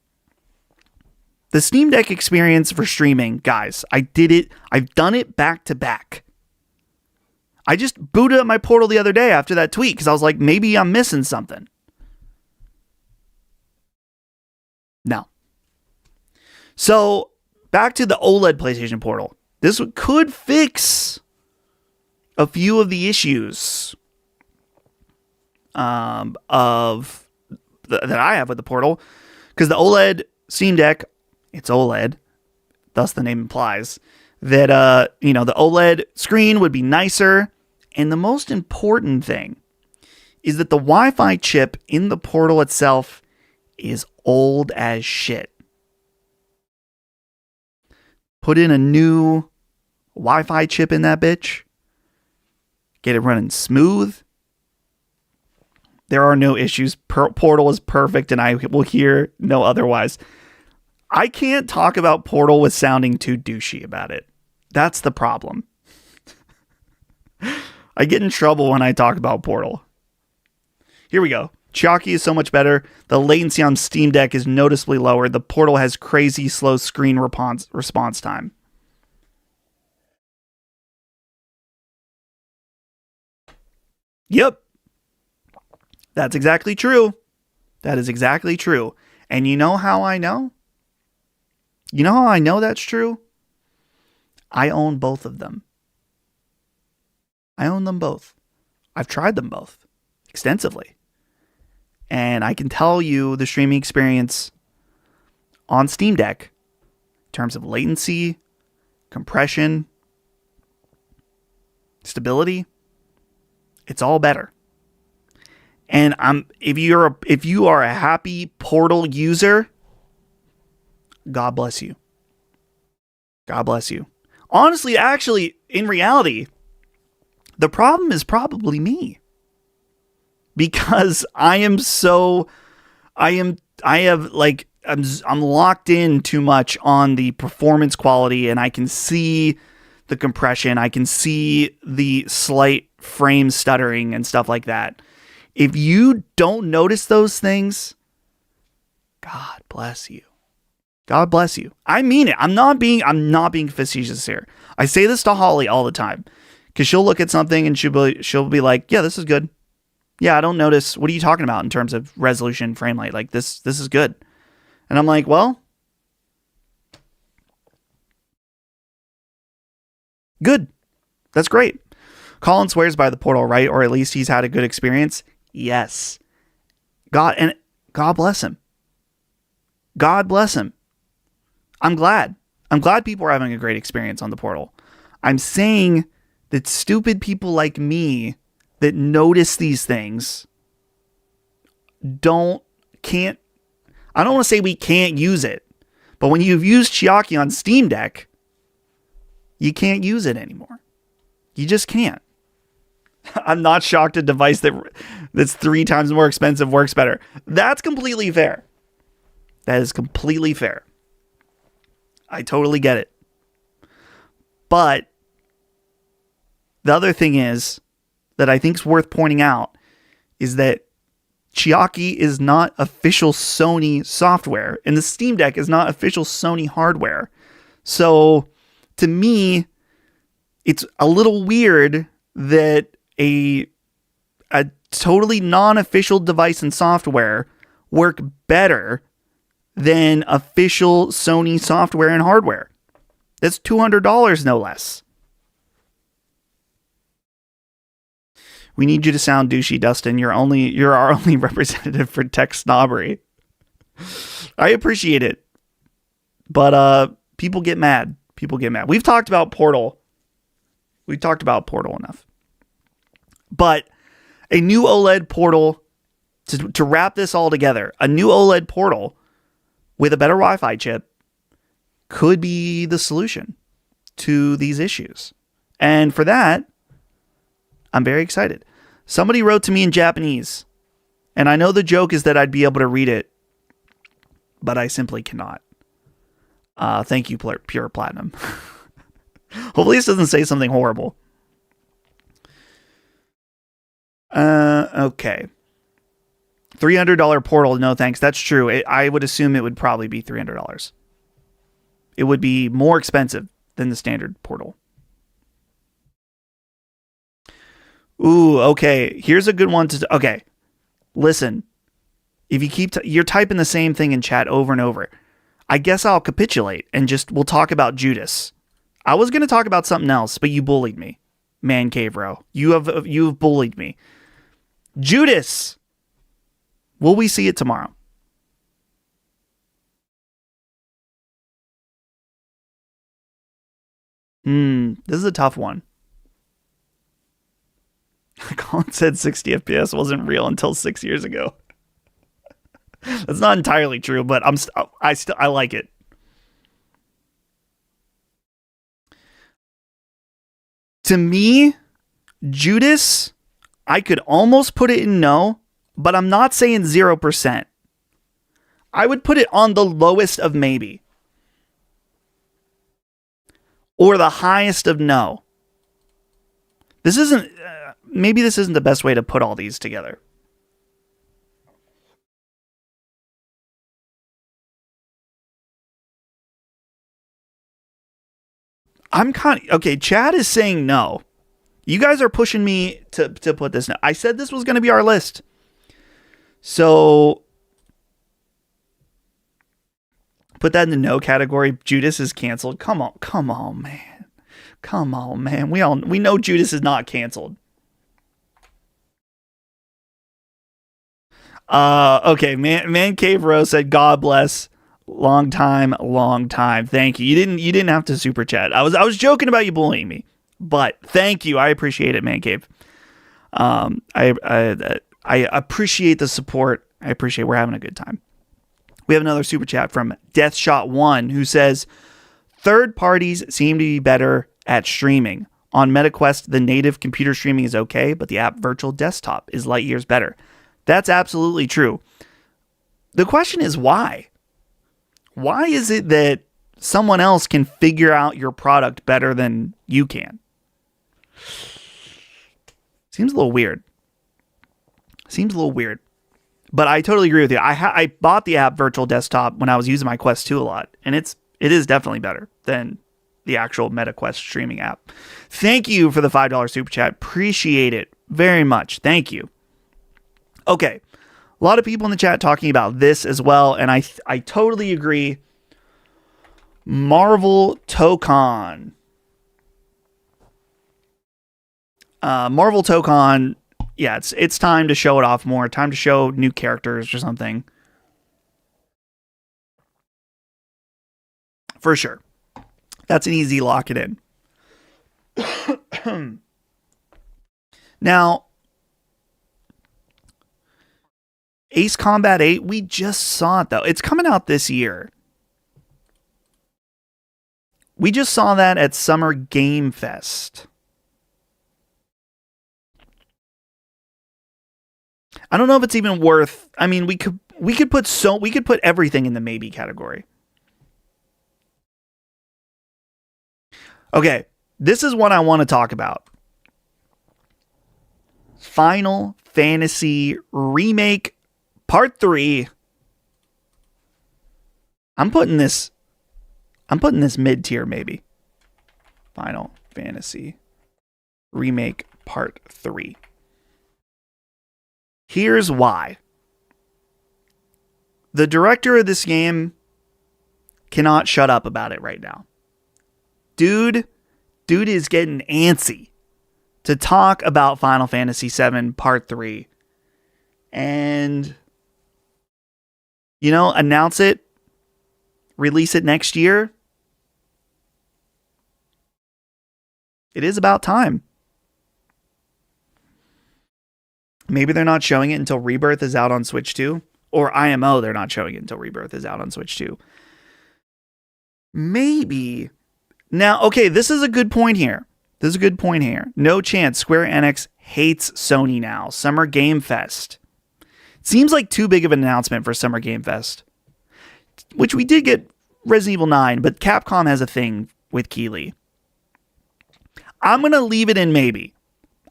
the Steam Deck experience for streaming, guys, I did it. I've done it back to back. I just booted up my Portal the other day after that tweet because I was like, maybe I'm missing something. No. So, back to the OLED PlayStation Portal. This could fix a few of the issues that I have with the Portal. Because the OLED Steam Deck, it's OLED, thus the name implies, that, the OLED screen would be nicer. And the most important thing is that the Wi-Fi chip in the Portal itself is old as shit. Put in a new Wi-Fi chip in that bitch. Get it running smooth. There are no issues. Portal is perfect, and I will hear no otherwise. I can't talk about Portal with sounding too douchey about it. That's the problem. I get in trouble when I talk about Portal. Here we go. Chiaki is so much better. The latency on Steam Deck is noticeably lower. The Portal has crazy slow screen response time. Yep. That's exactly true. That is exactly true. And you know how I know? You know how I know that's true? I own both of them. I own them both. I've tried them both extensively. And I can tell you the streaming experience on Steam Deck in terms of latency, compression, stability, it's all better. And if you are a happy Portal user, God bless you. God bless you. Honestly, actually, in reality, the problem is probably me. Because I'm locked in too much on the performance quality, and I can see the compression, I can see the slight frame stuttering and stuff like that. If you don't notice those things, God bless you. God bless you. I mean it. I'm not being facetious here. I say this to Holly all the time because she'll look at something and she'll be like, "Yeah, this is good. Yeah, I don't notice. What are you talking about in terms of resolution, frame rate? Like this is good." And I'm like, "Well, good. That's great." Colin swears by the Portal, right? Or at least he's had a good experience. Yes. God bless him. God bless him. I'm glad. I'm glad people are having a great experience on the Portal. I'm saying that stupid people like me that notice these things I don't want to say we can't use it, but when you've used Chiaki on Steam Deck, you can't use it anymore. You just can't. I'm not shocked a device that's 3 times more expensive works better. That's completely fair. That is completely fair. I totally get it. But the other thing is that I think is worth pointing out is that Chiaki is not official Sony software, and the Steam Deck is not official Sony hardware. So to me, it's a little weird that a totally non-official device and software work better than official Sony software and hardware. That's $200 no less. We need you to sound douchey, Dustin. You're our only representative for tech snobbery. I appreciate it. But people get mad. We've talked about Portal. We've talked about Portal enough. But a new OLED Portal, to wrap this all together, a new OLED Portal with a better Wi-Fi chip could be the solution to these issues. And for that, I'm very excited. Somebody wrote to me in Japanese And I know the joke is that I'd be able to read it, but I simply cannot. Thank you, Pure Platinum. Hopefully this doesn't say something horrible. Okay. $300 Portal, no thanks. That's true. I would assume it would probably be $300. It would be more expensive than the standard Portal. Ooh, okay. Here's a good one to... Okay. Listen. If you keep... you're typing the same thing in chat over and over. I guess I'll capitulate and we'll talk about Judas. I was going to talk about something else, but you bullied me. Man Cave Row. You've bullied me. Judas! Will we see it tomorrow? This is a tough one. Colin said 60 FPS wasn't real until 6 years ago. That's not entirely true, but I like it. To me, Judas, I could almost put it in no, but I'm not saying 0%. I would put it on the lowest of maybe. Or the highest of no. This isn't... maybe this isn't the best way to put all these together. I'm kind of... Okay, Chad is saying no. You guys are pushing me to put this now. I said this was going to be our list. So... put that in the no category. Judas is canceled. Come on, man. Come on, man. We know Judas is not canceled. Okay, Man Cave Rose said, God bless. Long time. Thank you. You didn't have to super chat. I was joking about you bullying me, but thank you. I appreciate it, Man Cave. I appreciate the support. I appreciate we're having a good time. We have another super chat from Deathshot1 who says, third parties seem to be better at streaming. On MetaQuest, the native computer streaming is okay, but the app Virtual Desktop is light years better. That's absolutely true. The question is why? Why is it that someone else can figure out your product better than you can? Seems a little weird. But I totally agree with you. I bought the app Virtual Desktop when I was using my Quest 2 a lot, and it is definitely better than the actual MetaQuest streaming app. Thank you for the $5 super chat. Appreciate it very much. Thank you. Okay, a lot of people in the chat talking about this as well, and I totally agree. Marvel Tokon. Marvel Tokon. Yeah, it's time to show it off more. Time to show new characters or something. For sure. That's an easy lock it in. Now, Ace Combat 8, we just saw it though. It's coming out this year. We just saw that at Summer Game Fest. I don't know if it's even worth... I mean, we could put everything in the maybe category. Okay, this is what I want to talk about. Final Fantasy Remake Part 3. I'm putting this mid-tier maybe. Final Fantasy Remake Part 3. Here's why. The director of this game cannot shut up about it right now. Dude is getting antsy to talk about Final Fantasy VII Part 3. And, announce it, release it next year. It is about time. Maybe they're not showing it until Rebirth is out on Switch 2. Or IMO, they're not showing it until Rebirth is out on Switch 2. Maybe. Now, okay, this is a good point here. No chance. Square Enix hates Sony now. Summer Game Fest. Seems like too big of an announcement for Summer Game Fest. Which we did get Resident Evil 9, but Capcom has a thing with Keighley. I'm going to leave it in maybe.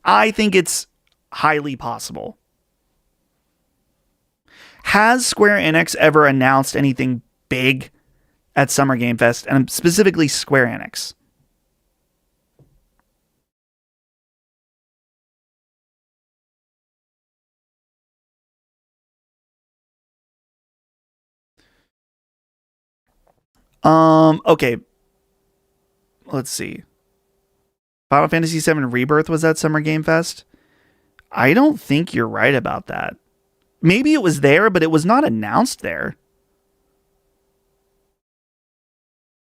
I think it's highly possible. Has Square Enix ever announced anything big at Summer Game Fest, and specifically Square Enix? Okay. Let's see. Final Fantasy VII Rebirth was at Summer Game Fest? I don't think you're right about that. Maybe it was there, but it was not announced there.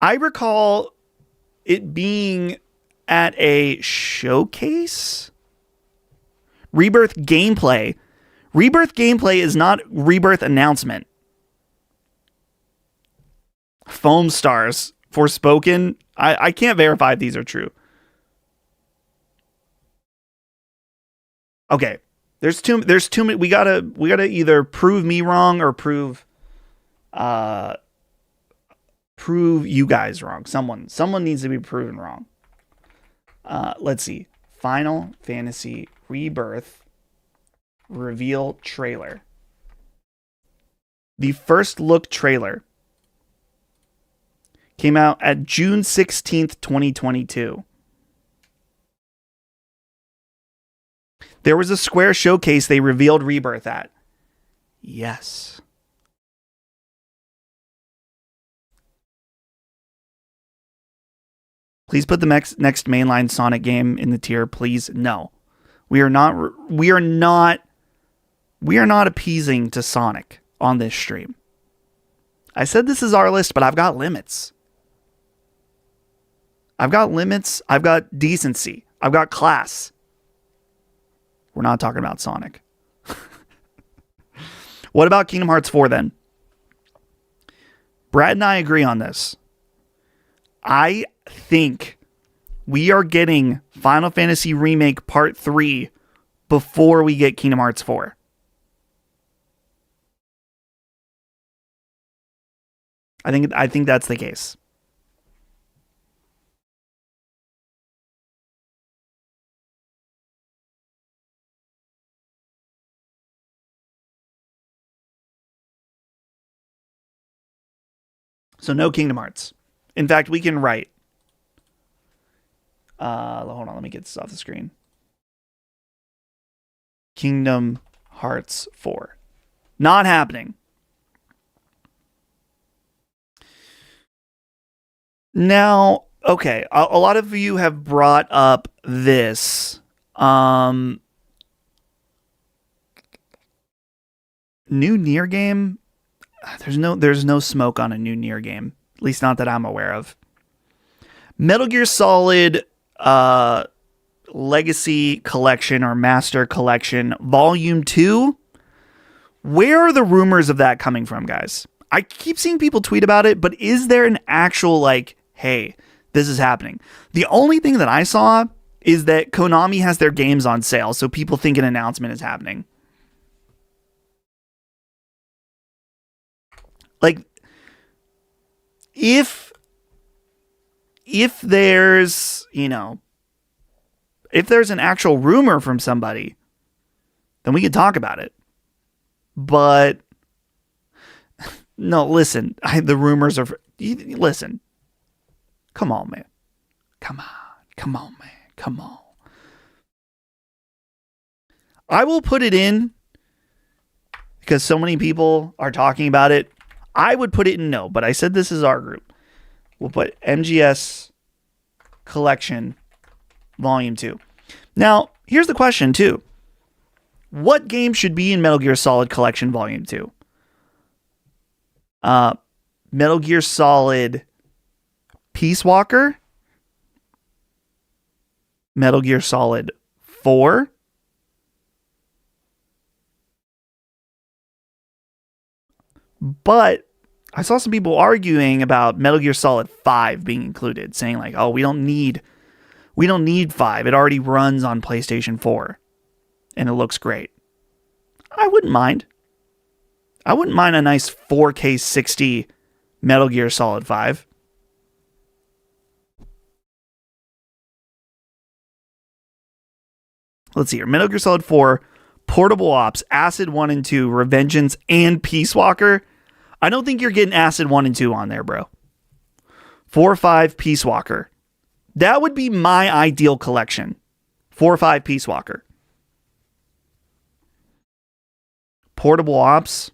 I recall it being at a showcase? Rebirth gameplay. Rebirth gameplay is not Rebirth announcement. Foam Stars, Forspoken. I can't verify if these are true. Okay. There's too many. We gotta either prove me wrong or prove you guys wrong. Someone needs to be proven wrong. Let's see. Final Fantasy Rebirth reveal trailer. The first look trailer came out at June 16th, 2022. There was a Square showcase they revealed Rebirth at. Yes. Please put the next mainline Sonic game in the tier, please. No. We are not appeasing to Sonic on this stream. I said this is our list, but I've got limits. I've got limits. I've got decency. I've got class. We're not talking about Sonic. What about Kingdom Hearts 4 then? Brad and I agree on this. I think we are getting Final Fantasy Remake Part 3 before we get Kingdom Hearts 4. I think that's the case. So no Kingdom Hearts. In fact, we can write. Hold on, let me get this off the screen. Kingdom Hearts 4. Not happening. Now, okay, a lot of you have brought up this. New Nier game? There's no smoke on a new Nier game. At least not that I'm aware of. Metal Gear Solid Legacy Collection or Master Collection Volume 2. Where are the rumors of that coming from, guys? I keep seeing people tweet about it, but is there an actual, like, hey, this is happening? The only thing that I saw is that Konami has their games on sale, so people think an announcement is happening. Like, if there's, if there's an actual rumor from somebody, then we can talk about it. But no, listen, the rumors are, listen, come on, man. Come on, man. Come on. I will put it in because so many people are talking about it. I would put it in no, but I said this is our group. We'll put MGS Collection Volume 2. Now, here's the question, too. What game should be in Metal Gear Solid Collection Volume 2? Metal Gear Solid Peace Walker? Metal Gear Solid 4? But I saw some people arguing about Metal Gear Solid 5 being included, saying like, oh, we don't need 5. It already runs on PlayStation 4 and it looks great. I wouldn't mind. I wouldn't mind a nice 4K 60 Metal Gear Solid 5. Let's see here. Metal Gear Solid 4, Portable Ops, Acid 1 and 2, Revengeance, and Peace Walker. I don't think you're getting Acid 1 and 2 on there, bro. 4, 5, Peace Walker. That would be my ideal collection. 4, 5, Peace Walker. Portable Ops.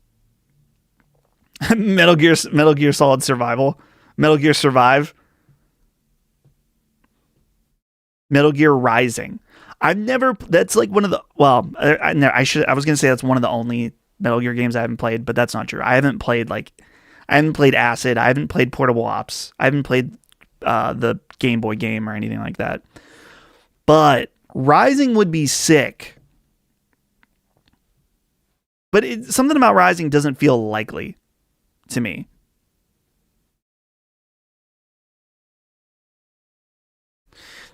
Metal Gear Solid Survival. Metal Gear Survive. Metal Gear Rising. That's like one of the, well, I was going to say that's one of the only Metal Gear games I haven't played, but that's not true. I haven't played Acid. I haven't played Portable Ops. I haven't played the Game Boy game or anything like that. But Rising would be sick. But something about Rising doesn't feel likely to me.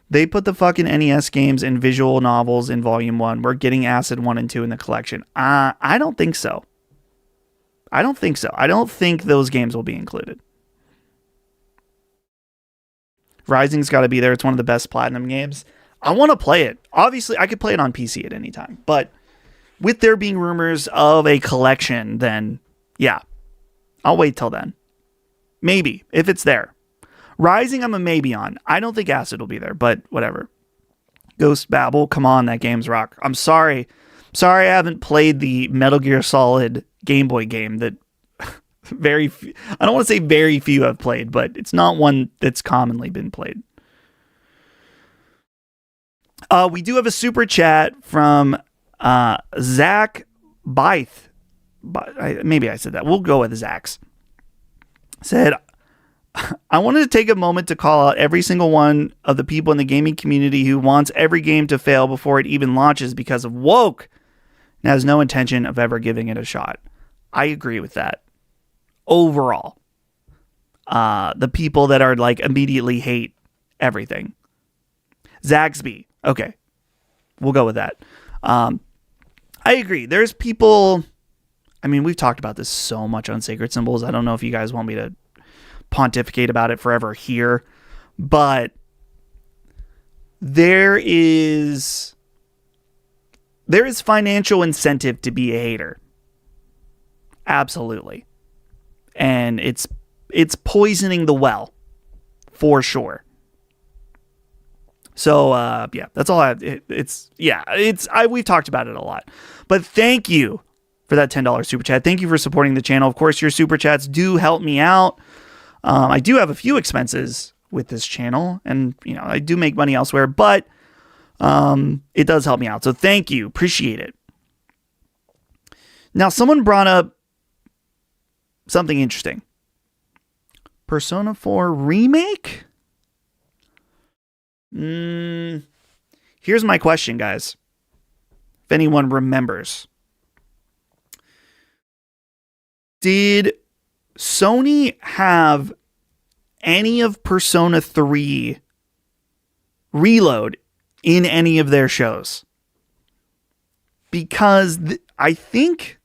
They put the fucking NES games and visual novels in Volume 1. We're getting Acid 1 and 2 in the collection. I don't think so. I don't think those games will be included. Rising's got to be there. It's one of the best Platinum games. I want to play it. Obviously, I could play it on PC at any time. But with there being rumors of a collection, then yeah, I'll wait till then. Maybe, if it's there. Rising, I'm a maybe on. I don't think Acid will be there, but whatever. Ghost Babel, come on, that game's rock. I'm sorry. I haven't played the Metal Gear Solid Game Boy game that I don't want to say very few have played, but it's not one that's commonly been played. We do have a super chat from Zach Byth. Maybe I said that. We'll go with Zach's. Said, I wanted to take a moment to call out every single one of the people in the gaming community who wants every game to fail before it even launches because of woke and has no intention of ever giving it a shot. I agree with that. Overall, the people that are like immediately hate everything. Zagsby. Okay. We'll go with that. I agree. There's people, I mean, we've talked about this so much on Sacred Symbols. I don't know if you guys want me to pontificate about it forever here, but there is financial incentive to be a hater. Absolutely. And it's poisoning the well for sure. So yeah, that's all we've talked about it a lot. But thank you for that $10 super chat. Thank you for supporting the channel. Of course, your super chats do help me out. I do have a few expenses with this channel, and I do make money elsewhere, but it does help me out. So thank you. Appreciate it. Now, someone brought up something interesting. Persona 4 remake? Here's my question, guys. If anyone remembers. Did Sony have any of Persona 3 Reload in any of their shows? Because I think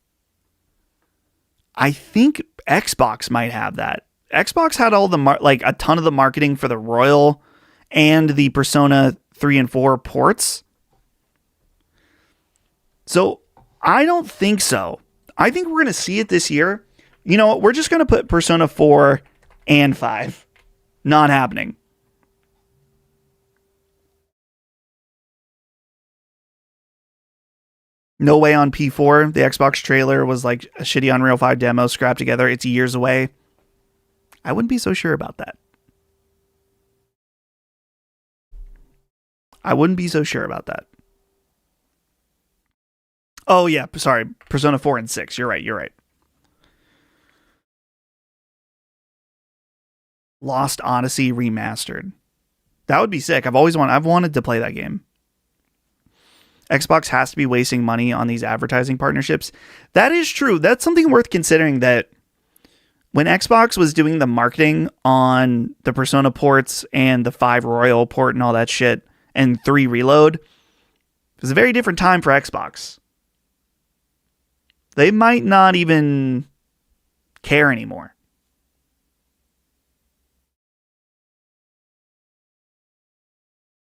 Xbox might have that. Xbox had all the a ton of the marketing for the Royal and the Persona 3 and 4 ports. So I don't think so. I think we're going to see it this year. You know what? We're just going to put Persona 4 and 5. Not happening. No way on P4. The Xbox trailer was like a shitty Unreal 5 demo scrapped together. It's years away. I wouldn't be so sure about that. Oh, yeah. Sorry. Persona 4 and 6. You're right. Lost Odyssey remastered. That would be sick. I've wanted to play that game. Xbox has to be wasting money on these advertising partnerships. That is true. That's something worth considering, that when Xbox was doing the marketing on the Persona ports and the 5 Royal port and all that shit and 3 Reload, it was a very different time for Xbox. They might not even care anymore.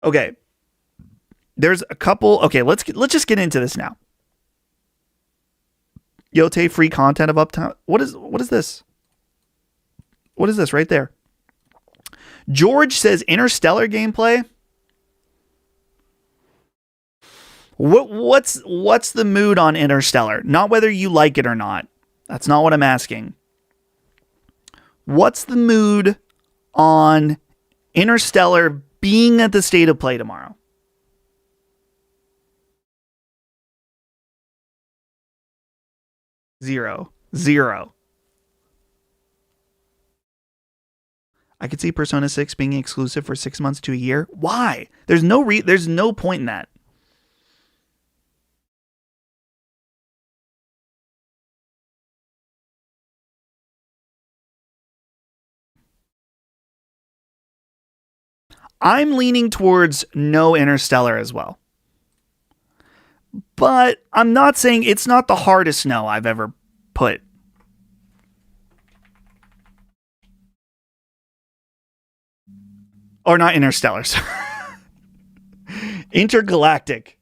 Okay. There's a couple. Okay, let's just get into this now. Yote free content of Uptown. What is this? What is this right there? George says Interstellar gameplay. What's the mood on Interstellar? Not whether you like it or not. That's not what I'm asking. What's the mood on Interstellar being at the State of Play tomorrow? Zero. I could see Persona 6 being exclusive for 6 months to a year. Why? There's no point in that. I'm leaning towards no Interstellar as well. But I'm not saying it's not the hardest no I've ever put. Or not Interstellar. Intergalactic.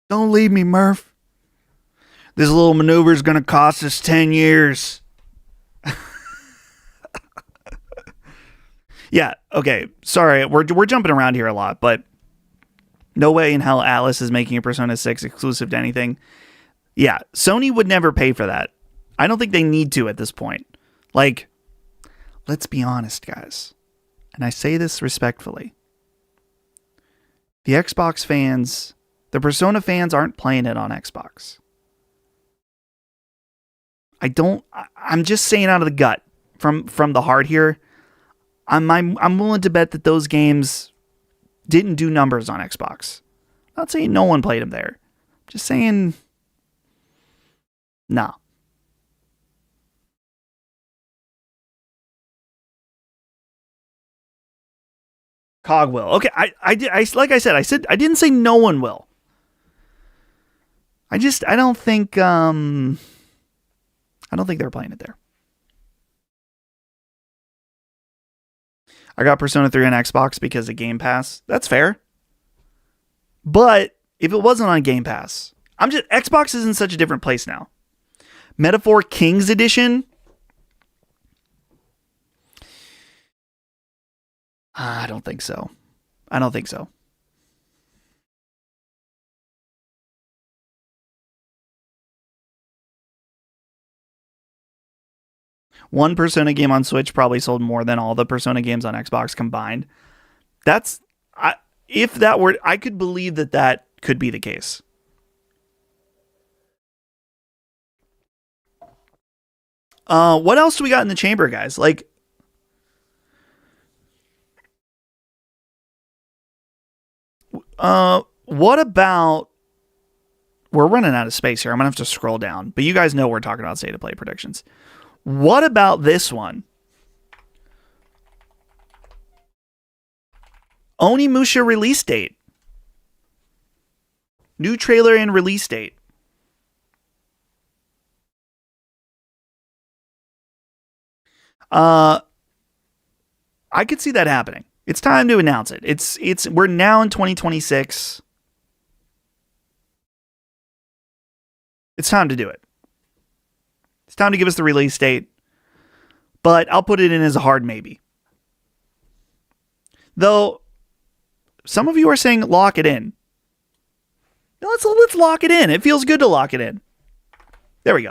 Don't leave me, Murph. This little maneuver is going to cost us 10 years. Yeah, okay. Sorry, we're jumping around here a lot, but no way in hell Atlas is making a Persona 6 exclusive to anything. Yeah, Sony would never pay for that. I don't think they need to at this point. Like, let's be honest, guys. And I say this respectfully. The Xbox fans, the Persona fans aren't playing it on Xbox. I'm just saying out of the gut, from the heart here. I'm willing to bet that those games didn't do numbers on Xbox. I'm not saying no one played them there. I'm just saying, nah. Cog will. Okay, I like I said, I didn't say no one will. I don't think they're playing it there. I got Persona 3 on Xbox because of Game Pass. That's fair. But if it wasn't on Game Pass, Xbox is in such a different place now. Metaphor Kings Edition. I don't think so. One Persona game on Switch probably sold more than all the Persona games on Xbox combined. If that were, I could believe that could be the case. What else do we got in the chamber, guys? Like, what about? We're running out of space here. I'm gonna have to scroll down, but you guys know we're talking about State of Play predictions. What about this one? Onimusha release date. New trailer and release date. I could see that happening. It's time to announce it. We're now in 2026. It's time to do it. It's time to give us the release date. But I'll put it in as a hard maybe. Though some of you are saying lock it in. Let's lock it in. It feels good to lock it in. There we go.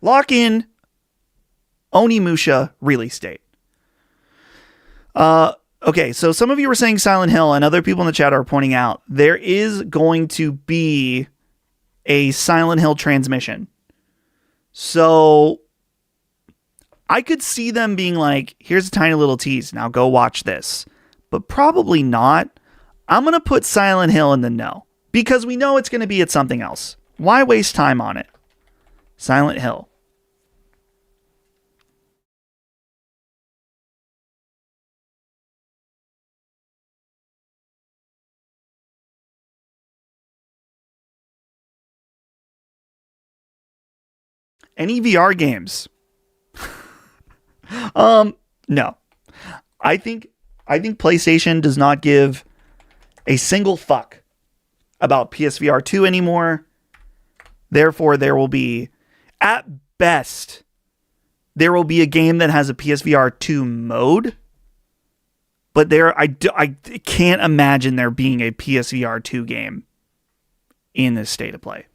Lock in Onimusha release date. Okay, so some of you were saying Silent Hill, and other people in the chat are pointing out there is going to be a Silent Hill transmission. So I could see them being like, here's a tiny little tease. Now go watch this. But probably not. I'm going to put Silent Hill in the no. Because we know it's going to be at something else. Why waste time on it? Silent Hill. Any VR games? No. I think PlayStation does not give a single fuck about PSVR 2 anymore. Therefore, there will be, at best, there will be a game that has a PSVR 2 mode. But I can't imagine there being a PSVR 2 game in this state of play.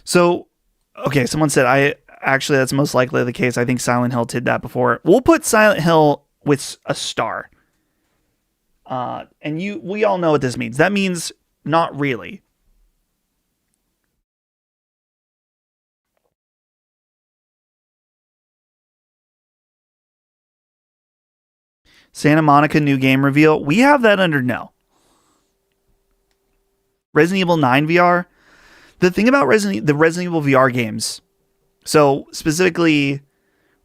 So, okay, someone said, that's most likely the case. I think Silent Hill did that before. We'll put Silent Hill with a star. And we all know what this means. That means not really. Santa Monica new game reveal. We have that under no. Resident Evil 9 VR. The thing about the Resident Evil VR games, so specifically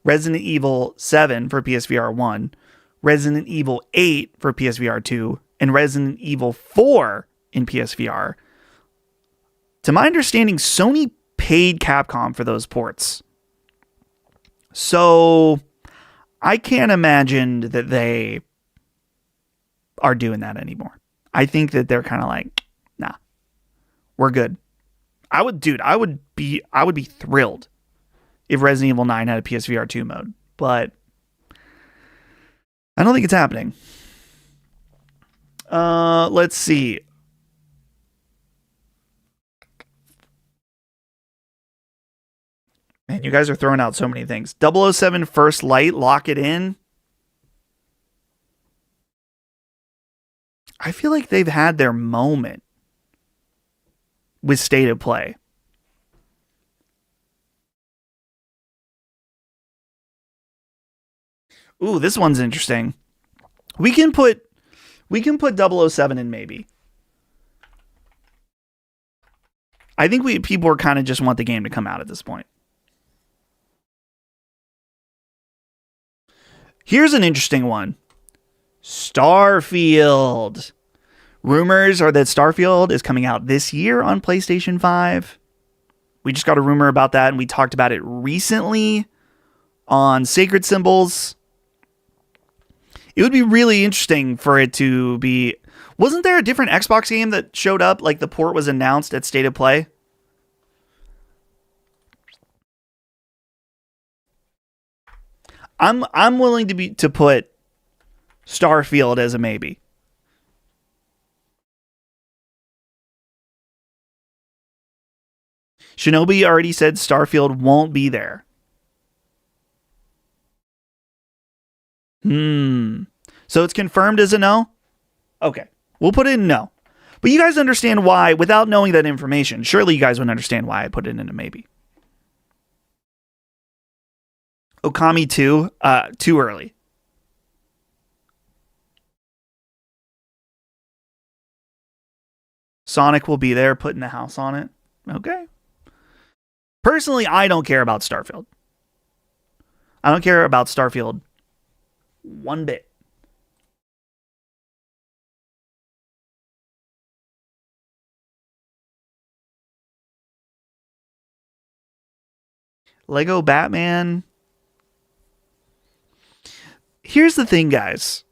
Resident Evil 7 for PSVR 1, Resident Evil 8 for PSVR 2, and Resident Evil 4 in PSVR. To my understanding, Sony paid Capcom for those ports. So I can't imagine that they are doing that anymore. I think that they're kind of like, nah, we're good. I would be thrilled if Resident Evil 9 had a PSVR 2 mode, but I don't think it's happening. Let's see. Man, you guys are throwing out so many things. 007 First Light, lock it in. I feel like they've had their moment with state of play. Ooh, this one's interesting. We can put 007 in maybe. I think people are kind of just want the game to come out at this point. Here's an interesting one. Starfield. Rumors are that Starfield is coming out this year on PlayStation 5. We just got a rumor about that, and we talked about it recently on Sacred Symbols. It would be really interesting for it to be... Wasn't there a different Xbox game that showed up, like the port was announced at State of Play? I'm willing to put Starfield as a maybe. Shinobi already said Starfield won't be there. So it's confirmed as a no? Okay. We'll put it in no. But you guys understand why, without knowing that information, surely you guys would understand why I put it in a maybe. Okami 2, too early. Sonic will be there, putting the house on it. Okay. Personally, I don't care about Starfield. I don't care about Starfield one bit. Lego Batman. Here's the thing, guys.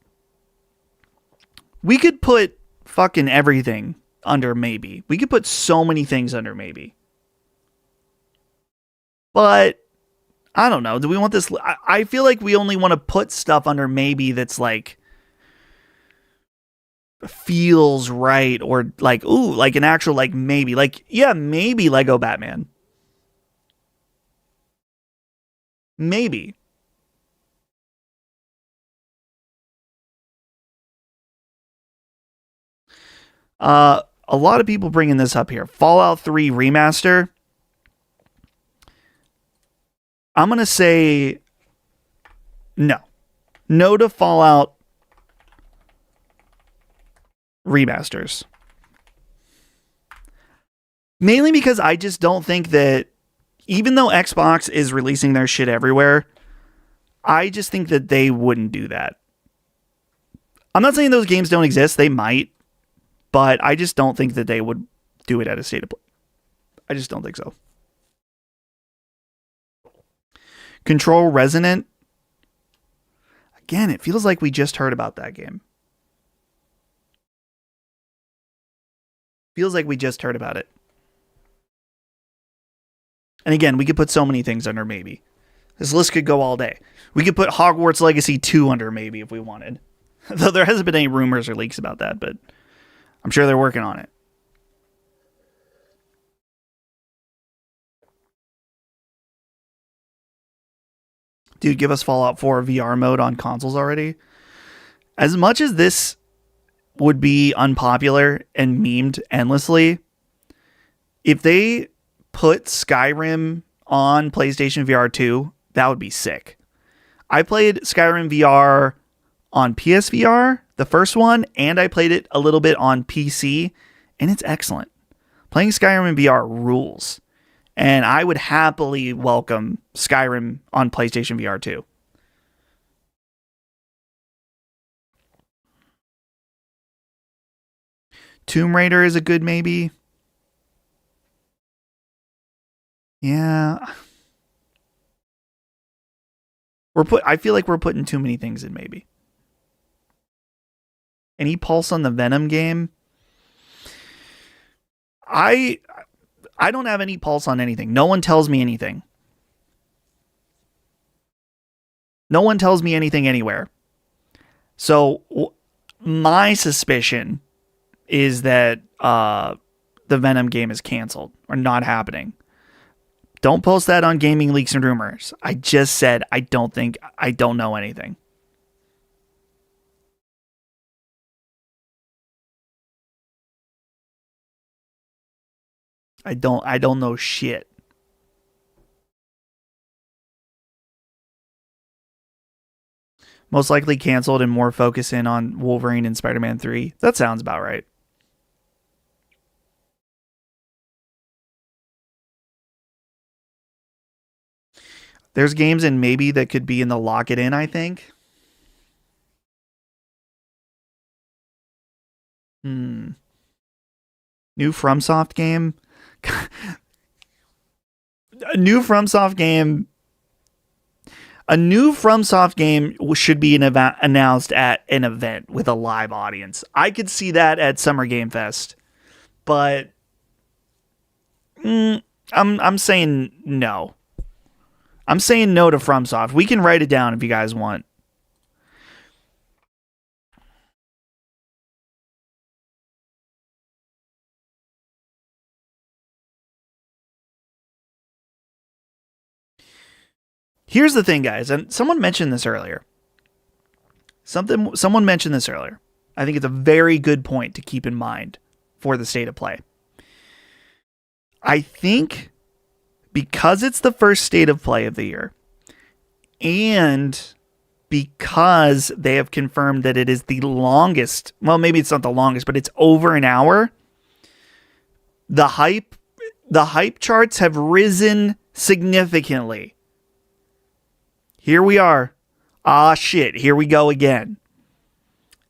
We could put fucking everything under maybe. We could put so many things under maybe. But I don't know. Do we want this? I feel like we only want to put stuff under maybe that's like feels right, or like, ooh, like an actual like maybe. Like, yeah, maybe Lego Batman. Maybe. A lot of people bringing this up here. Fallout 3 remaster. I'm going to say no. No to Fallout remasters. Mainly because I just don't think that, even though Xbox is releasing their shit everywhere, I just think that they wouldn't do that. I'm not saying those games don't exist. They might, but I just don't think that they would do it at a state of play. I just don't think so. Control Resonant. Again, it feels like we just heard about that game. Feels like we just heard about it. And again, we could put so many things under maybe. This list could go all day. We could put Hogwarts Legacy 2 under maybe if we wanted. Though there hasn't been any rumors or leaks about that, but I'm sure they're working on it. Dude, give us Fallout 4 VR mode on consoles already. As much as this would be unpopular and memed endlessly, if they put Skyrim on PlayStation VR 2, that would be sick. I played Skyrim VR on PSVR, the first one, and I played it a little bit on PC, and it's excellent. Playing Skyrim in VR rules. And I would happily welcome Skyrim on PlayStation VR 2. Tomb Raider is a good maybe. Yeah. I feel like we're putting too many things in maybe. Any pulse on the Venom game? I don't have any pulse on anything. No one tells me anything. No one tells me anything anywhere. So my suspicion is that the Venom game is canceled or not happening. Don't post that on Gaming Leaks and Rumors. I just said I don't know anything. I don't know shit. Most likely canceled and more focus in on Wolverine and Spider-Man 3. That sounds about right. There's games in maybe that could be in the lock it in, I think. New FromSoft game. A new FromSoft game should be announced at an event with a live audience. I could see that at Summer Game Fest, but I'm saying no. I'm saying no to FromSoft. We can write it down if you guys want. Here's the thing, guys, and someone mentioned this earlier. Someone mentioned this earlier. I think it's a very good point to keep in mind for the state of play. I think because it's the first state of play of the year, and because they have confirmed that it is the longest, well, maybe it's not the longest, but it's over an hour, the hype charts have risen significantly. Here we are. Ah, shit. Here we go again.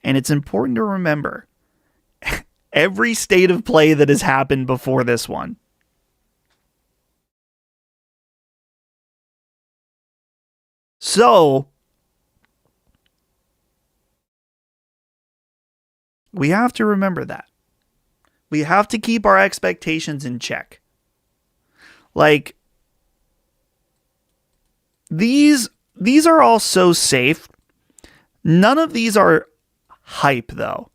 And it's important to remember every state of play that has happened before this one. So, we have to remember that. We have to keep our expectations in check. Like, these are all so safe. None of these are hype, though.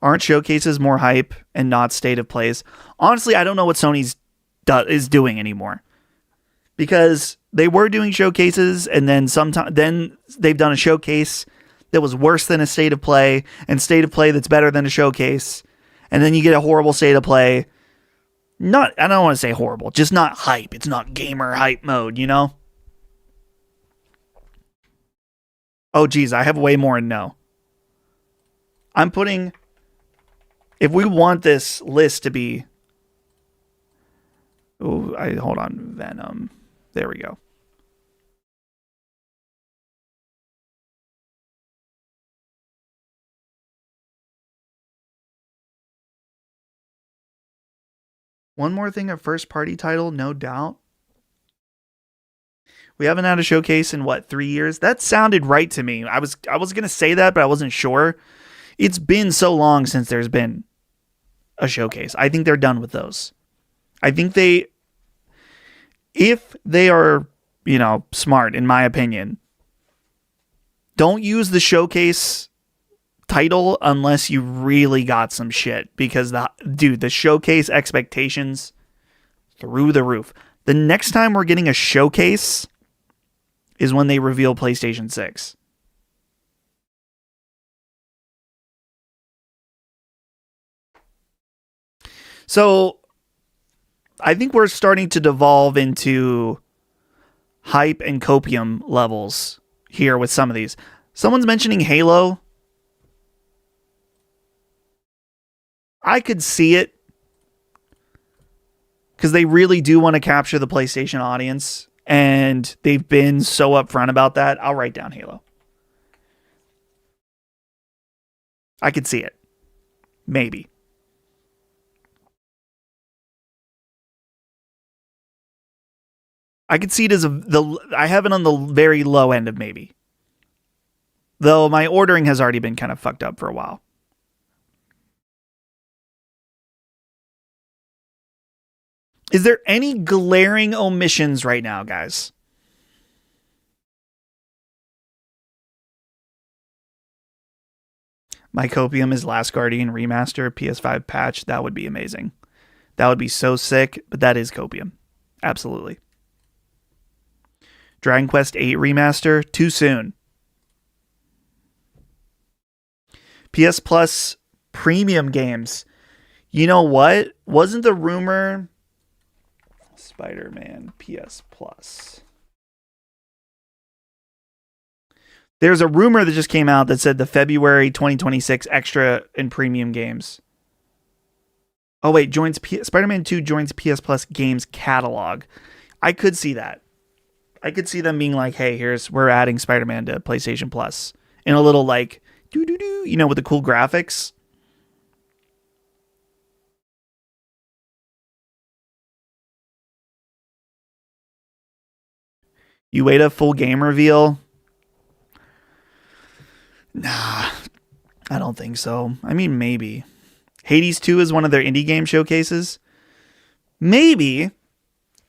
Aren't showcases more hype and not state of plays? Honestly, I don't know what Sony's is doing anymore. Because they were doing showcases, and then then they've done a showcase that was worse than a state of play, and state of play that's better than a showcase, and then you get a horrible state of play. I don't want to say horrible, just not hype. It's not gamer hype mode, you know? Oh, geez, I have way more in no. I'm putting, if we want this list to be Oh, hold on. Venom. There we go. One more thing, a first party title, no doubt. We haven't had a showcase in 3 years? That sounded right to me. I was gonna say that, but I wasn't sure. It's been so long since there's been a showcase. I think they're done with those. I think if they are, smart, in my opinion, don't use the showcase title unless you really got some shit, because the showcase expectations through the roof. The next time we're getting a showcase is when they reveal PlayStation 6. So I think we're starting to devolve into hype and copium levels here with some of these. Someone's mentioning Halo. I could see it, because they really do want to capture the PlayStation audience, and they've been so upfront about that. I'll write down Halo. I could see it. Maybe. I could see it as I have it on the very low end of maybe. Though my ordering has already been kind of fucked up for a while. Is there any glaring omissions right now, guys? My copium is Last Guardian Remaster, PS5 patch. That would be amazing. That would be so sick, but that is copium. Absolutely. Dragon Quest 8 Remaster, too soon. PS Plus premium games. You know what? Wasn't the rumor Spider-Man PS Plus? There's a rumor that just came out that said the February 2026 extra and premium games. Oh wait, Spider-Man 2 joins PS Plus games catalog. I could see that. I could see them being like, hey, we're adding Spider-Man to PlayStation Plus. In a little like, doo-doo-doo, with the cool graphics. You wait a full game reveal? Nah, I don't think so. I mean, maybe. Hades 2 is one of their indie game showcases. Maybe.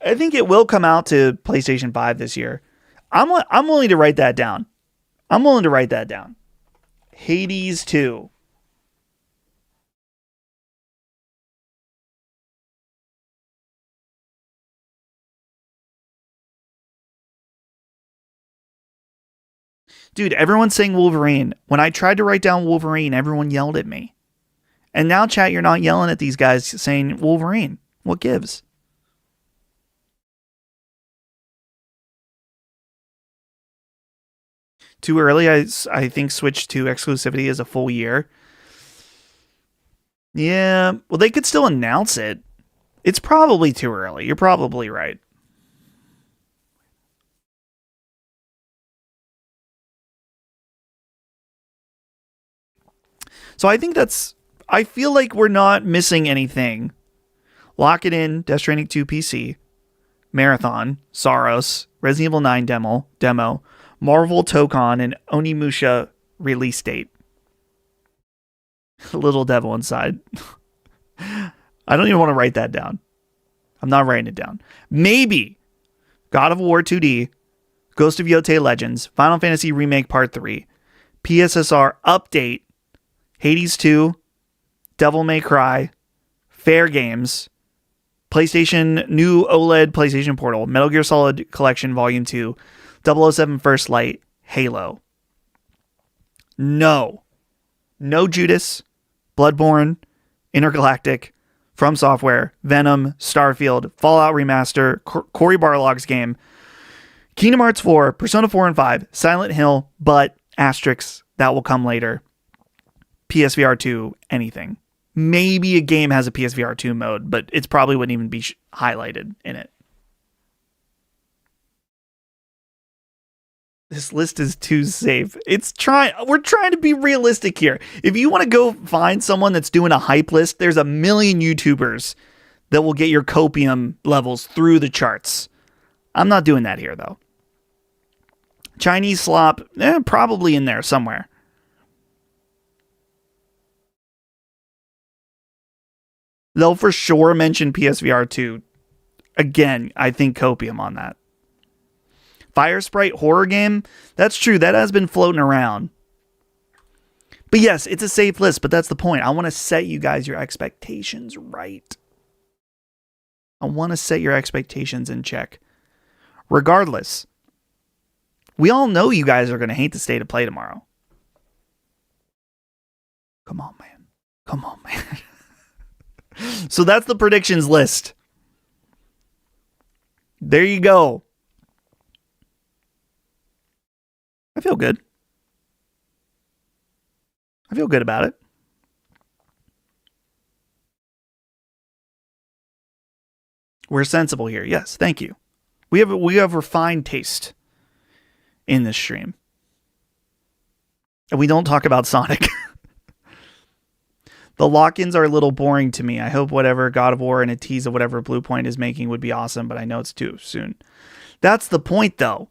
I think it will come out to PlayStation 5 this year. I'm willing to write that down. Hades 2. Dude, everyone's saying Wolverine. When I tried to write down Wolverine, everyone yelled at me. And now, chat, you're not yelling at these guys saying Wolverine. What gives? Too early. I think Switch 2 exclusivity is a full year. Yeah, well, they could still announce it. It's probably too early. You're probably right. So I feel like we're not missing anything. Lock It In, Death Stranding 2 PC, Marathon, Saros, Resident Evil 9 demo, Marvel Tokon, and Onimusha release date. Little devil inside. I don't even want to write that down. I'm not writing it down. Maybe God of War 2D, Ghost of Yotei Legends, Final Fantasy Remake Part 3, PSSR Update, Hades 2, Devil May Cry, Fair Games, PlayStation New OLED PlayStation Portal, Metal Gear Solid Collection Volume 2, 007 First Light, Halo. No Judas, Bloodborne, Intergalactic, From Software, Venom, Starfield, Fallout Remaster, Cory Barlog's game, Kingdom Hearts 4, Persona 4 and 5, Silent Hill, but asterisks, that will come later. PSVR 2, anything. Maybe a game has a PSVR 2 mode, but it probably wouldn't even be highlighted in it. This list is too safe. We're trying to be realistic here. If you want to go find someone that's doing a hype list, there's a million YouTubers that will get your copium levels through the charts. I'm not doing that here, though. Chinese slop, probably in there somewhere. They'll for sure mention PSVR 2. Again, I think copium on that. Fire Sprite horror game, that's true. That has been floating around. But yes, it's a safe list, but that's the point. I want to set you guys your expectations right. I want to set your expectations in check. Regardless, we all know you guys are going to hate the state of play tomorrow. Come on, man. Come on, man. So that's the predictions list. There you go. I feel good. I feel good about it. We're sensible here. Yes, thank you. We have refined taste in this stream. And we don't talk about Sonic. The lock-ins are a little boring to me. I hope whatever God of War and a tease of whatever Blue Point is making would be awesome, but I know it's too soon. That's the point, though.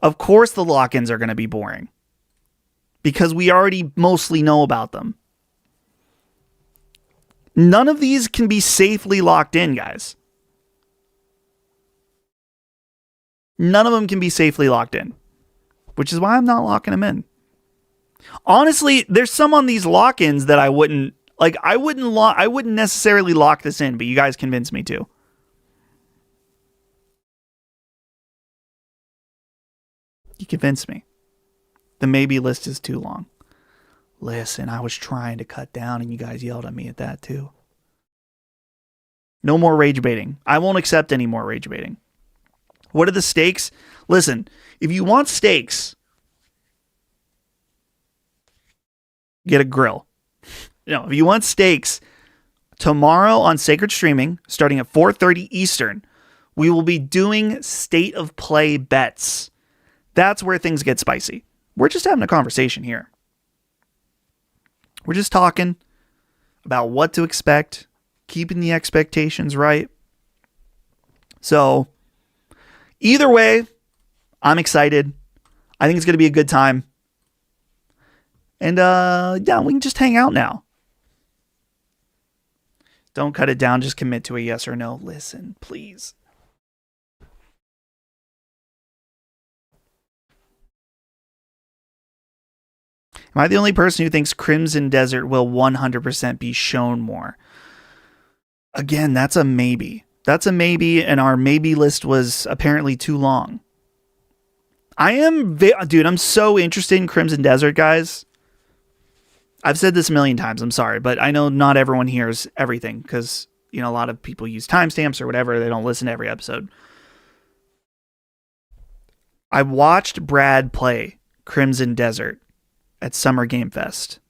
Of course the lock-ins are going to be boring. Because we already mostly know about them. None of these can be safely locked in, guys. None of them can be safely locked in. Which is why I'm not locking them in. Honestly, there's some on these lock-ins that I wouldn't necessarily lock this in, but you guys convinced me to. You convinced me. The maybe list is too long. Listen, I was trying to cut down and you guys yelled at me at that too. No more rage baiting. I won't accept any more rage baiting. What are the stakes? Listen, if you want steaks, get a grill. If you want steaks, tomorrow on Sacred Streaming, starting at 4:30 Eastern, we will be doing state of play bets. That's where things get spicy. We're just having a conversation here. We're just talking about what to expect, keeping the expectations right. So, either way, I'm excited. I think it's going to be a good time. And, yeah, we can just hang out now. Don't cut it down. Just commit to a yes or no. Listen, please. Am I the only person who thinks Crimson Desert will 100% be shown more? Again, that's a maybe. That's a maybe, and our maybe list was apparently too long. Dude, I'm so interested in Crimson Desert, guys. I've said this a million times, I'm sorry, but I know not everyone hears everything, because, a lot of people use timestamps or whatever, they don't listen to every episode. I watched Brad play Crimson Desert at Summer Game Fest.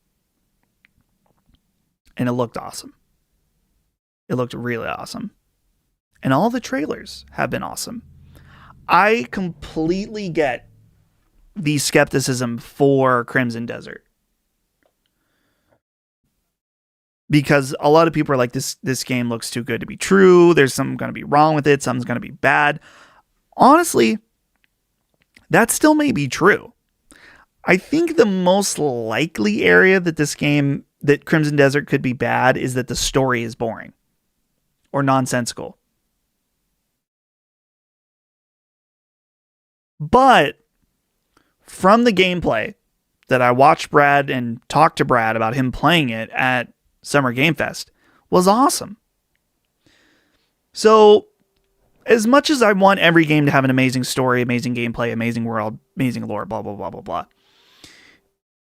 And it looked awesome. It looked really awesome. And all the trailers have been awesome. I completely get the skepticism for Crimson Desert. Because a lot of people are like, this game looks too good to be true. There's something going to be wrong with it. Something's going to be bad. Honestly, that still may be true. I think the most likely area that Crimson Desert could be bad is that the story is boring or nonsensical. But from the gameplay that I watched Brad and talked to Brad about him playing it at Summer Game Fest was awesome. So as much as I want every game to have an amazing story, amazing gameplay, amazing world, amazing lore, blah, blah, blah, blah, blah.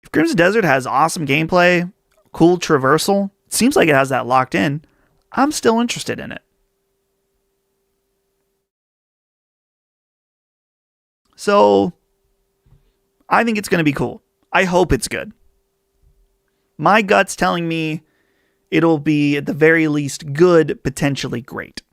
If Crimson Desert has awesome gameplay, cool traversal, it seems like it has that locked in, I'm still interested in it. So, I think it's going to be cool. I hope it's good. My gut's telling me it'll be at the very least good, potentially great.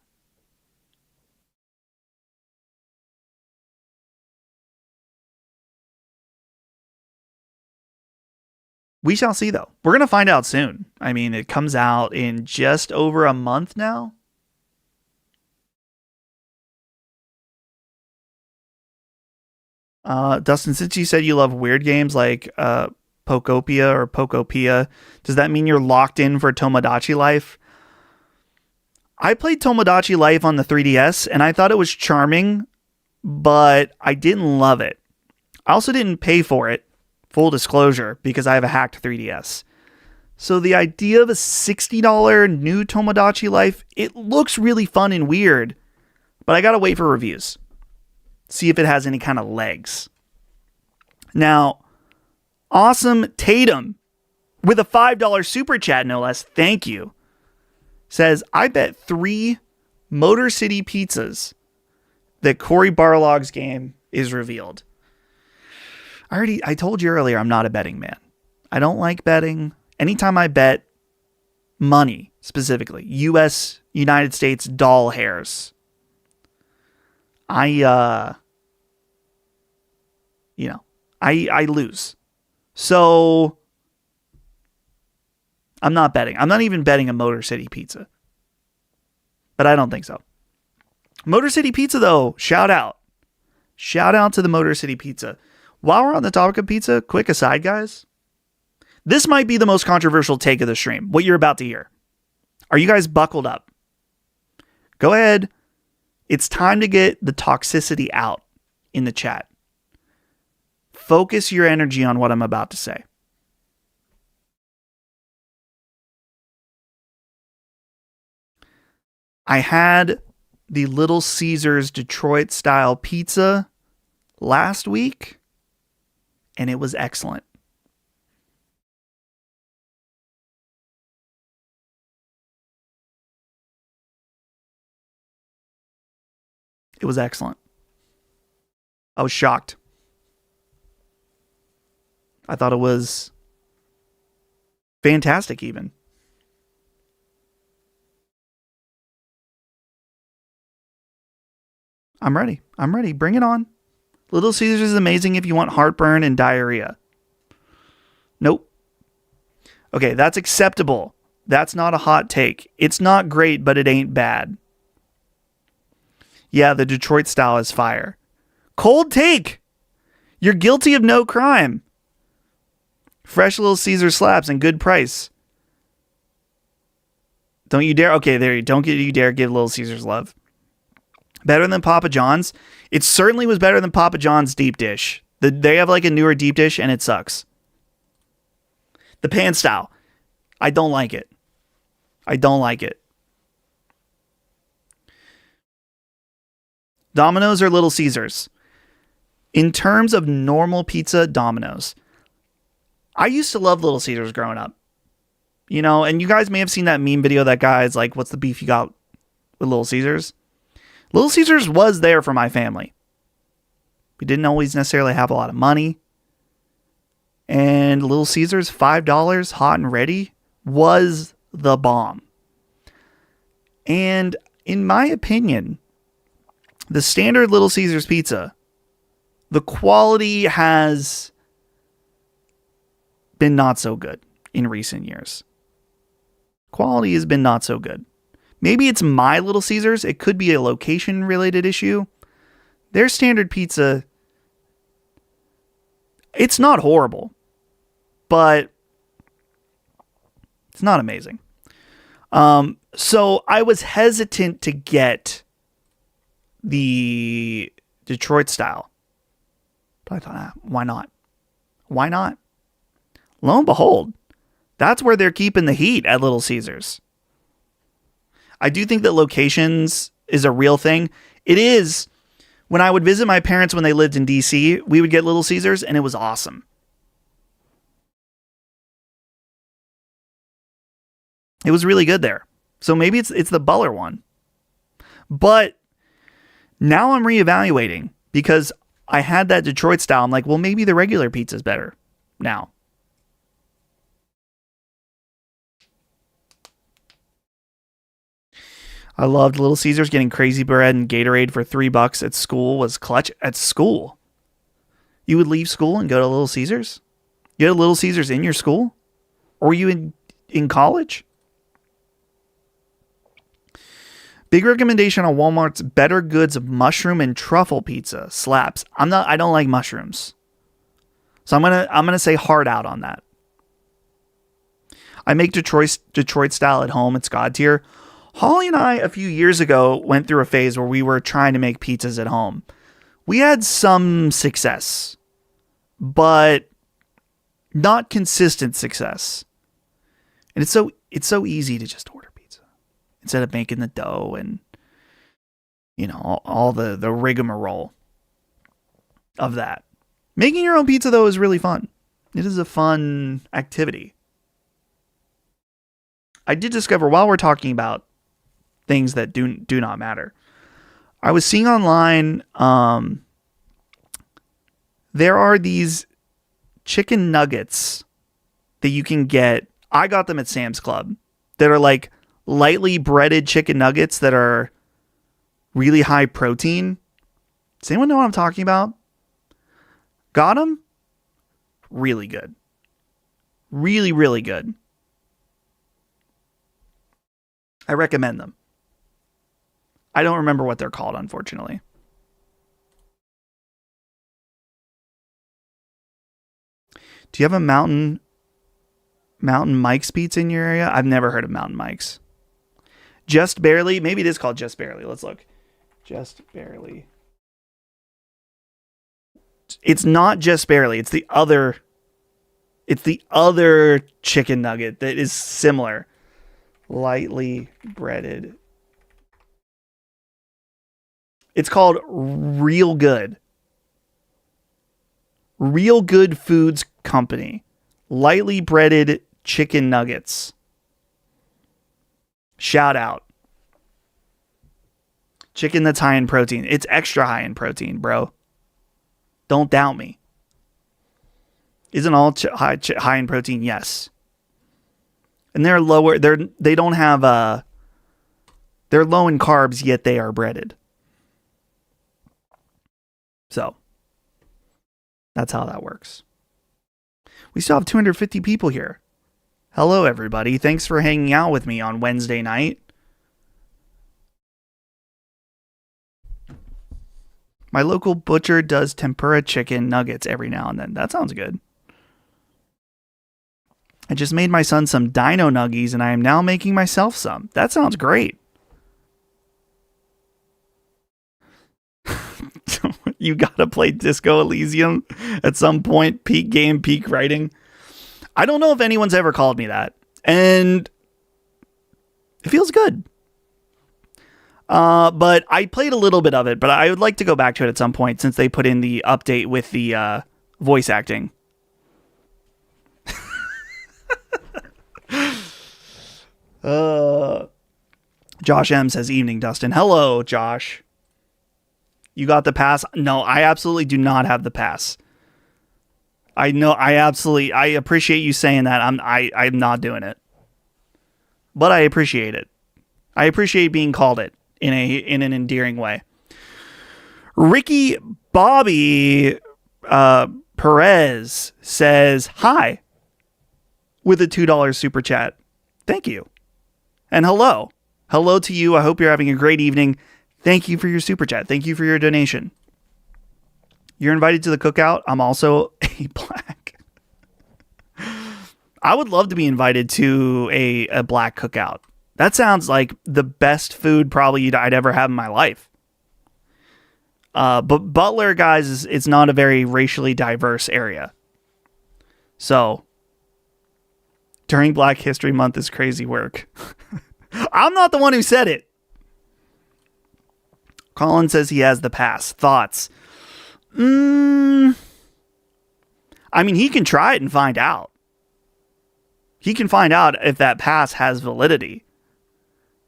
We shall see, though. We're going to find out soon. I mean, it comes out in just over a month now. Dustin, since you said you love weird games like Pokopia or Pokopia, does that mean you're locked in for Tomodachi Life? I played Tomodachi Life on the 3DS, and I thought it was charming, but I didn't love it. I also didn't pay for it, full disclosure, because I have a hacked 3DS. So the idea of a $60 new Tomodachi Life, it looks really fun and weird, but I gotta wait for reviews. See if it has any kind of legs. Now, Awesome Tatum, with a $5 super chat, no less, thank you, says, I bet 3 Motor City pizzas that Cory Barlog's game is revealed. I told you earlier, I'm not a betting man. I don't like betting. Anytime I bet money, specifically, United States doll hairs, I lose. So I'm not betting. I'm not even betting a Motor City pizza. But I don't think so. Motor City Pizza, though, shout out. Shout out to the Motor City Pizza. While we're on the topic of pizza, quick aside, guys. This might be the most controversial take of the stream, what you're about to hear. Are you guys buckled up? Go ahead. It's time to get the toxicity out in the chat. Focus your energy on what I'm about to say. I had the Little Caesars Detroit style pizza last week, and it was excellent. It was excellent. I was shocked. I thought it was fantastic, even. I'm ready. Bring it on. Little Caesars is amazing if you want heartburn and diarrhea. Nope. Okay, that's acceptable. That's not a hot take. It's not great, but it ain't bad. Yeah, the Detroit style is fire. Cold take. You're guilty of no crime. Fresh Little Caesar slaps and good price. Don't you dare. Okay, there you don't get you dare give Little Caesars love. Better than Papa John's? It certainly was better than Papa John's deep dish. They have like a newer deep dish and it sucks. The pan style. I don't like it. Domino's or Little Caesars? In terms of normal pizza, Domino's. I used to love Little Caesars growing up. You know, and you guys may have seen that meme video that guy's like, what's the beef you got with Little Caesars? Little Caesars was there for my family. We didn't always necessarily have a lot of money. And Little Caesars, $5, hot and ready, was the bomb. And in my opinion, the standard Little Caesars pizza, the quality has been not so good in recent years. Quality has been not so good. Maybe it's my Little Caesars. It could be a location related issue. Their standard pizza, it's not horrible, but it's not amazing. So I was hesitant to get the Detroit style, but I thought, why not? Why not? Lo and behold, that's where they're keeping the heat at Little Caesars. I do think that locations is a real thing. It is. When I would visit my parents when they lived in DC, we would get Little Caesars and it was awesome. It was really good there. So maybe it's the Buller one. But now I'm reevaluating because I had that Detroit style. I'm like, well, maybe the regular pizza is better now. I loved Little Caesars. Getting Crazy Bread and Gatorade for $3 at school was clutch. At school? You would leave school and go to Little Caesars? You had Little Caesars in your school? Or were you in college? Big recommendation on Walmart's Better Goods mushroom and truffle pizza. Slaps. I don't like mushrooms. So I'm gonna say hard out on that. I make Detroit style at home. It's God tier. Holly and I, a few years ago, went through a phase where we were trying to make pizzas at home. We had some success, but not consistent success. And it's so easy to just order pizza instead of making the dough and, all the rigmarole of that. Making your own pizza, though, is really fun. It is a fun activity. I did discover, while we're talking about things that do not matter, I was seeing online, there are these chicken nuggets that you can get. I got them at Sam's Club, that are like lightly breaded chicken nuggets that are really high protein. Does anyone know what I'm talking about? Got them? Really good. Really, really good. I recommend them. I don't remember what they're called, unfortunately. Do you have a Mountain Mike's Pizza in your area? I've never heard of Mountain Mike's. Just Barely? Maybe it is called Just Barely. Let's look. Just Barely. It's not Just Barely. It's the other chicken nugget that is similar. Lightly breaded. It's called Real Good. Real Good Foods Company. Lightly breaded chicken nuggets. Shout out. Chicken that's high in protein. It's extra high in protein, bro. Don't doubt me. Isn't all high in protein? Yes. And they're lower. They don't have they're low in carbs, yet they are breaded. So that's how that works. We still have 250 people here. Hello, everybody. Thanks for hanging out with me on Wednesday night. My local butcher does tempura chicken nuggets every now and then. That sounds good. I just made my son some dino nuggies and I am now making myself some. That sounds great. You gotta play Disco Elysium at some point. Peak game, peak writing. I don't know if anyone's ever called me that. And it feels good. But I played a little bit of it, but I would like to go back to it at some point since they put in the update with the voice acting. Josh M says, evening, Dustin. Hello, Josh. You got the pass? No, I absolutely do not have the pass. I know, I appreciate you saying that. I'm not doing it. But I appreciate it. I appreciate being called it in an endearing way. Ricky Bobby Perez says, hi, with a $2 super chat. Thank you. And hello. Hello to you. I hope you're having a great evening. Thank you for your super chat. Thank you for your donation. You're invited to the cookout. I'm also a black. I would love to be invited to a black cookout. That sounds like the best food probably I'd ever have in my life. But Butler, guys, it's not a very racially diverse area. So during Black History Month is crazy work. I'm not the one who said it. Colin says he has the pass. Thoughts? I mean, he can try it and find out. He can find out if that pass has validity.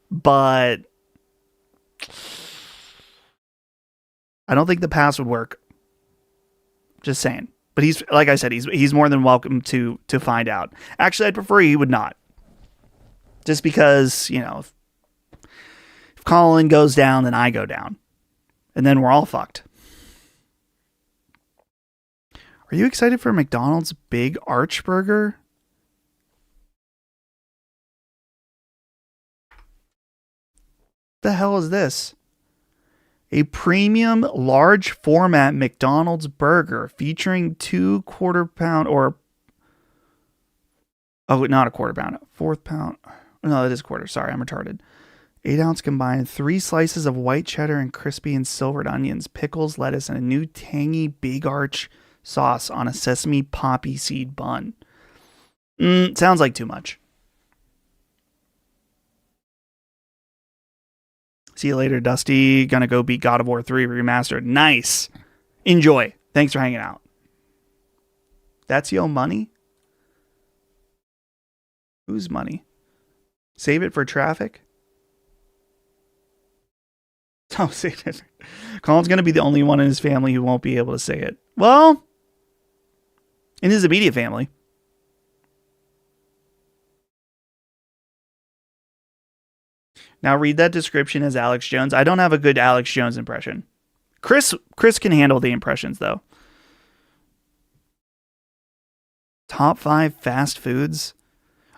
But I don't think the pass would work. Just saying. But he's, like I said, he's more than welcome to find out. Actually, I'd prefer he would not. Just because, if If Colin goes down, then I go down. And then we're all fucked. Are you excited for McDonald's Big Arch Burger? The hell is this? A premium large format McDonald's burger featuring 2 quarter-pound or... Oh, not a quarter-pound. 4th pound. No, that is quarter. Sorry, I'm retarded. 8-ounce combined. 3 slices of white cheddar and crispy and silvered onions, pickles, lettuce, and a new tangy Big Arch sauce on a sesame poppy seed bun. Sounds like too much. See you later, Dusty. Gonna go beat God of War 3 Remastered. Nice. Enjoy. Thanks for hanging out. That's Yo Money? Whose money? Save it for traffic? Oh, save it. Colin's gonna be the only one in his family who won't be able to say it. Well, in his immediate family. Now read that description as Alex Jones. I don't have a good Alex Jones impression. Chris can handle the impressions, though. Top 5 fast foods.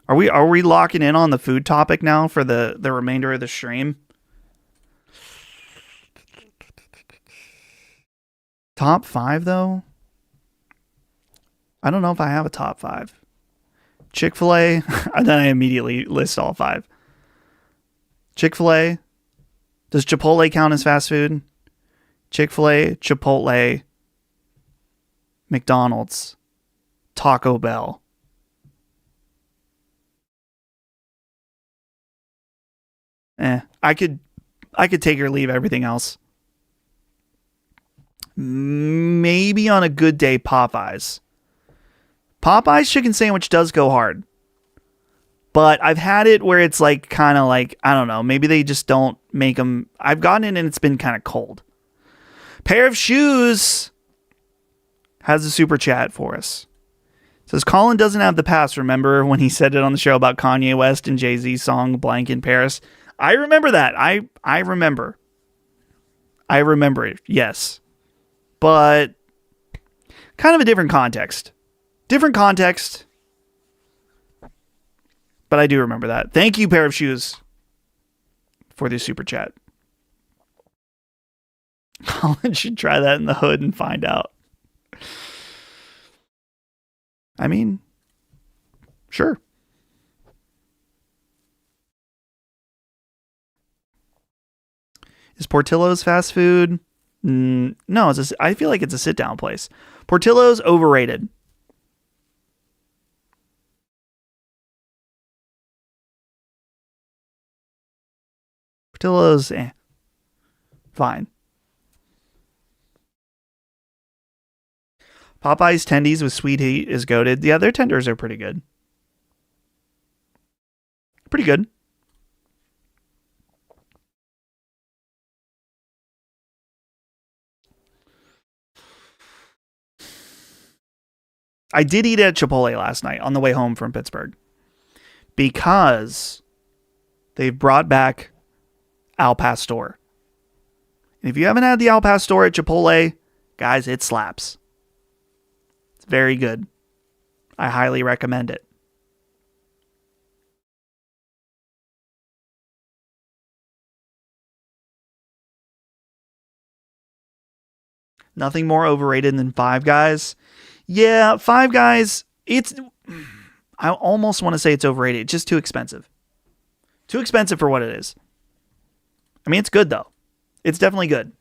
Are we locking in on the food topic now for the remainder of the stream? Top 5, though? I don't know if I have a top 5. Chick-fil-A. And then I immediately list all 5. Chick-fil-A. Does Chipotle count as fast food? Chick-fil-A, Chipotle, McDonald's, Taco Bell. I could take or leave everything else. Maybe on a good day, Popeyes. Popeyes chicken sandwich does go hard. But I've had it where it's like kind of like, I don't know, maybe they just don't make them. I've gotten it and it's been kind of cold. Pair of Shoes has a super chat for us. Says Colin doesn't have the past. Remember when he said it on the show about Kanye West and Jay-Z's song Blank in Paris? I remember that. I remember. I remember it. Yes. But kind of a different context. Different context. But I do remember that. Thank you, Pair of Shoes, for the super chat. Colin should try that in the hood and find out. I mean, sure. Is Portillo's fast food? No, I feel like it's a sit-down place. Portillo's overrated. Portillo's, fine. Popeye's tendies with sweet heat is goated. Yeah, their tenders are pretty good. Pretty good. I did eat at Chipotle last night on the way home from Pittsburgh because they've brought back Al Pastor. And if you haven't had the Al Pastor at Chipotle, guys, it slaps. It's very good. I highly recommend it. Nothing more overrated than Five Guys. Yeah, Five Guys, I almost want to say it's overrated. It's just too expensive. Too expensive for what it is. I mean, it's good, though. It's definitely good.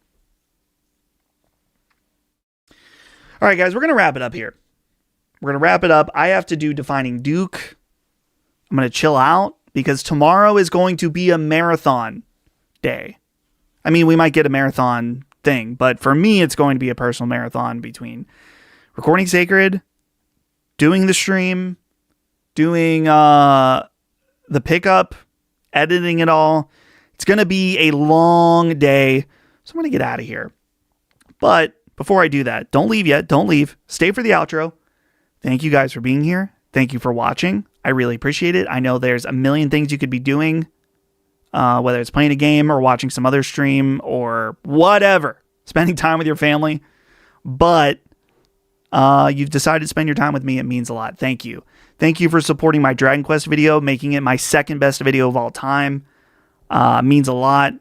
All right, guys, we're going to wrap it up here. We're going to wrap it up. I have to do Defining Duke. I'm going to chill out because tomorrow is going to be a marathon day. I mean, we might get a marathon thing, but for me, it's going to be a personal marathon between recording Sacred, doing the stream, doing the pickup, editing it all. It's going to be a long day, so I'm going to get out of here. But before I do that, don't leave yet. Don't leave. Stay for the outro. Thank you guys for being here. Thank you for watching. I really appreciate it. I know there's a million things you could be doing whether it's playing a game or watching some other stream or whatever, spending time with your family. But you've decided to spend your time with me. It means a lot. Thank you. Thank you for supporting my Dragon Quest video, making it my second best video of all time. Means a lot.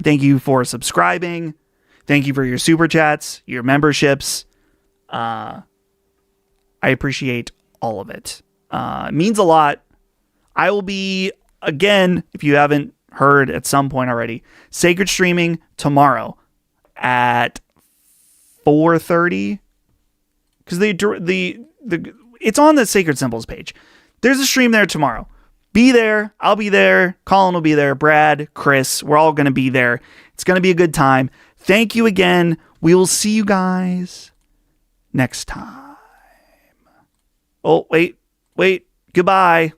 Thank you for subscribing. Thank you for your super chats, your memberships. I appreciate all of it. It means a lot. I will be, again, if you haven't heard at some point already, Sacred streaming tomorrow at 4:30. Because it's on the Sacred Symbols page. There's a stream there tomorrow. Be there. I'll be there. Colin will be there. Brad, Chris, we're all going to be there. It's going to be a good time. Thank you again. We will see you guys next time. Oh, wait. Goodbye.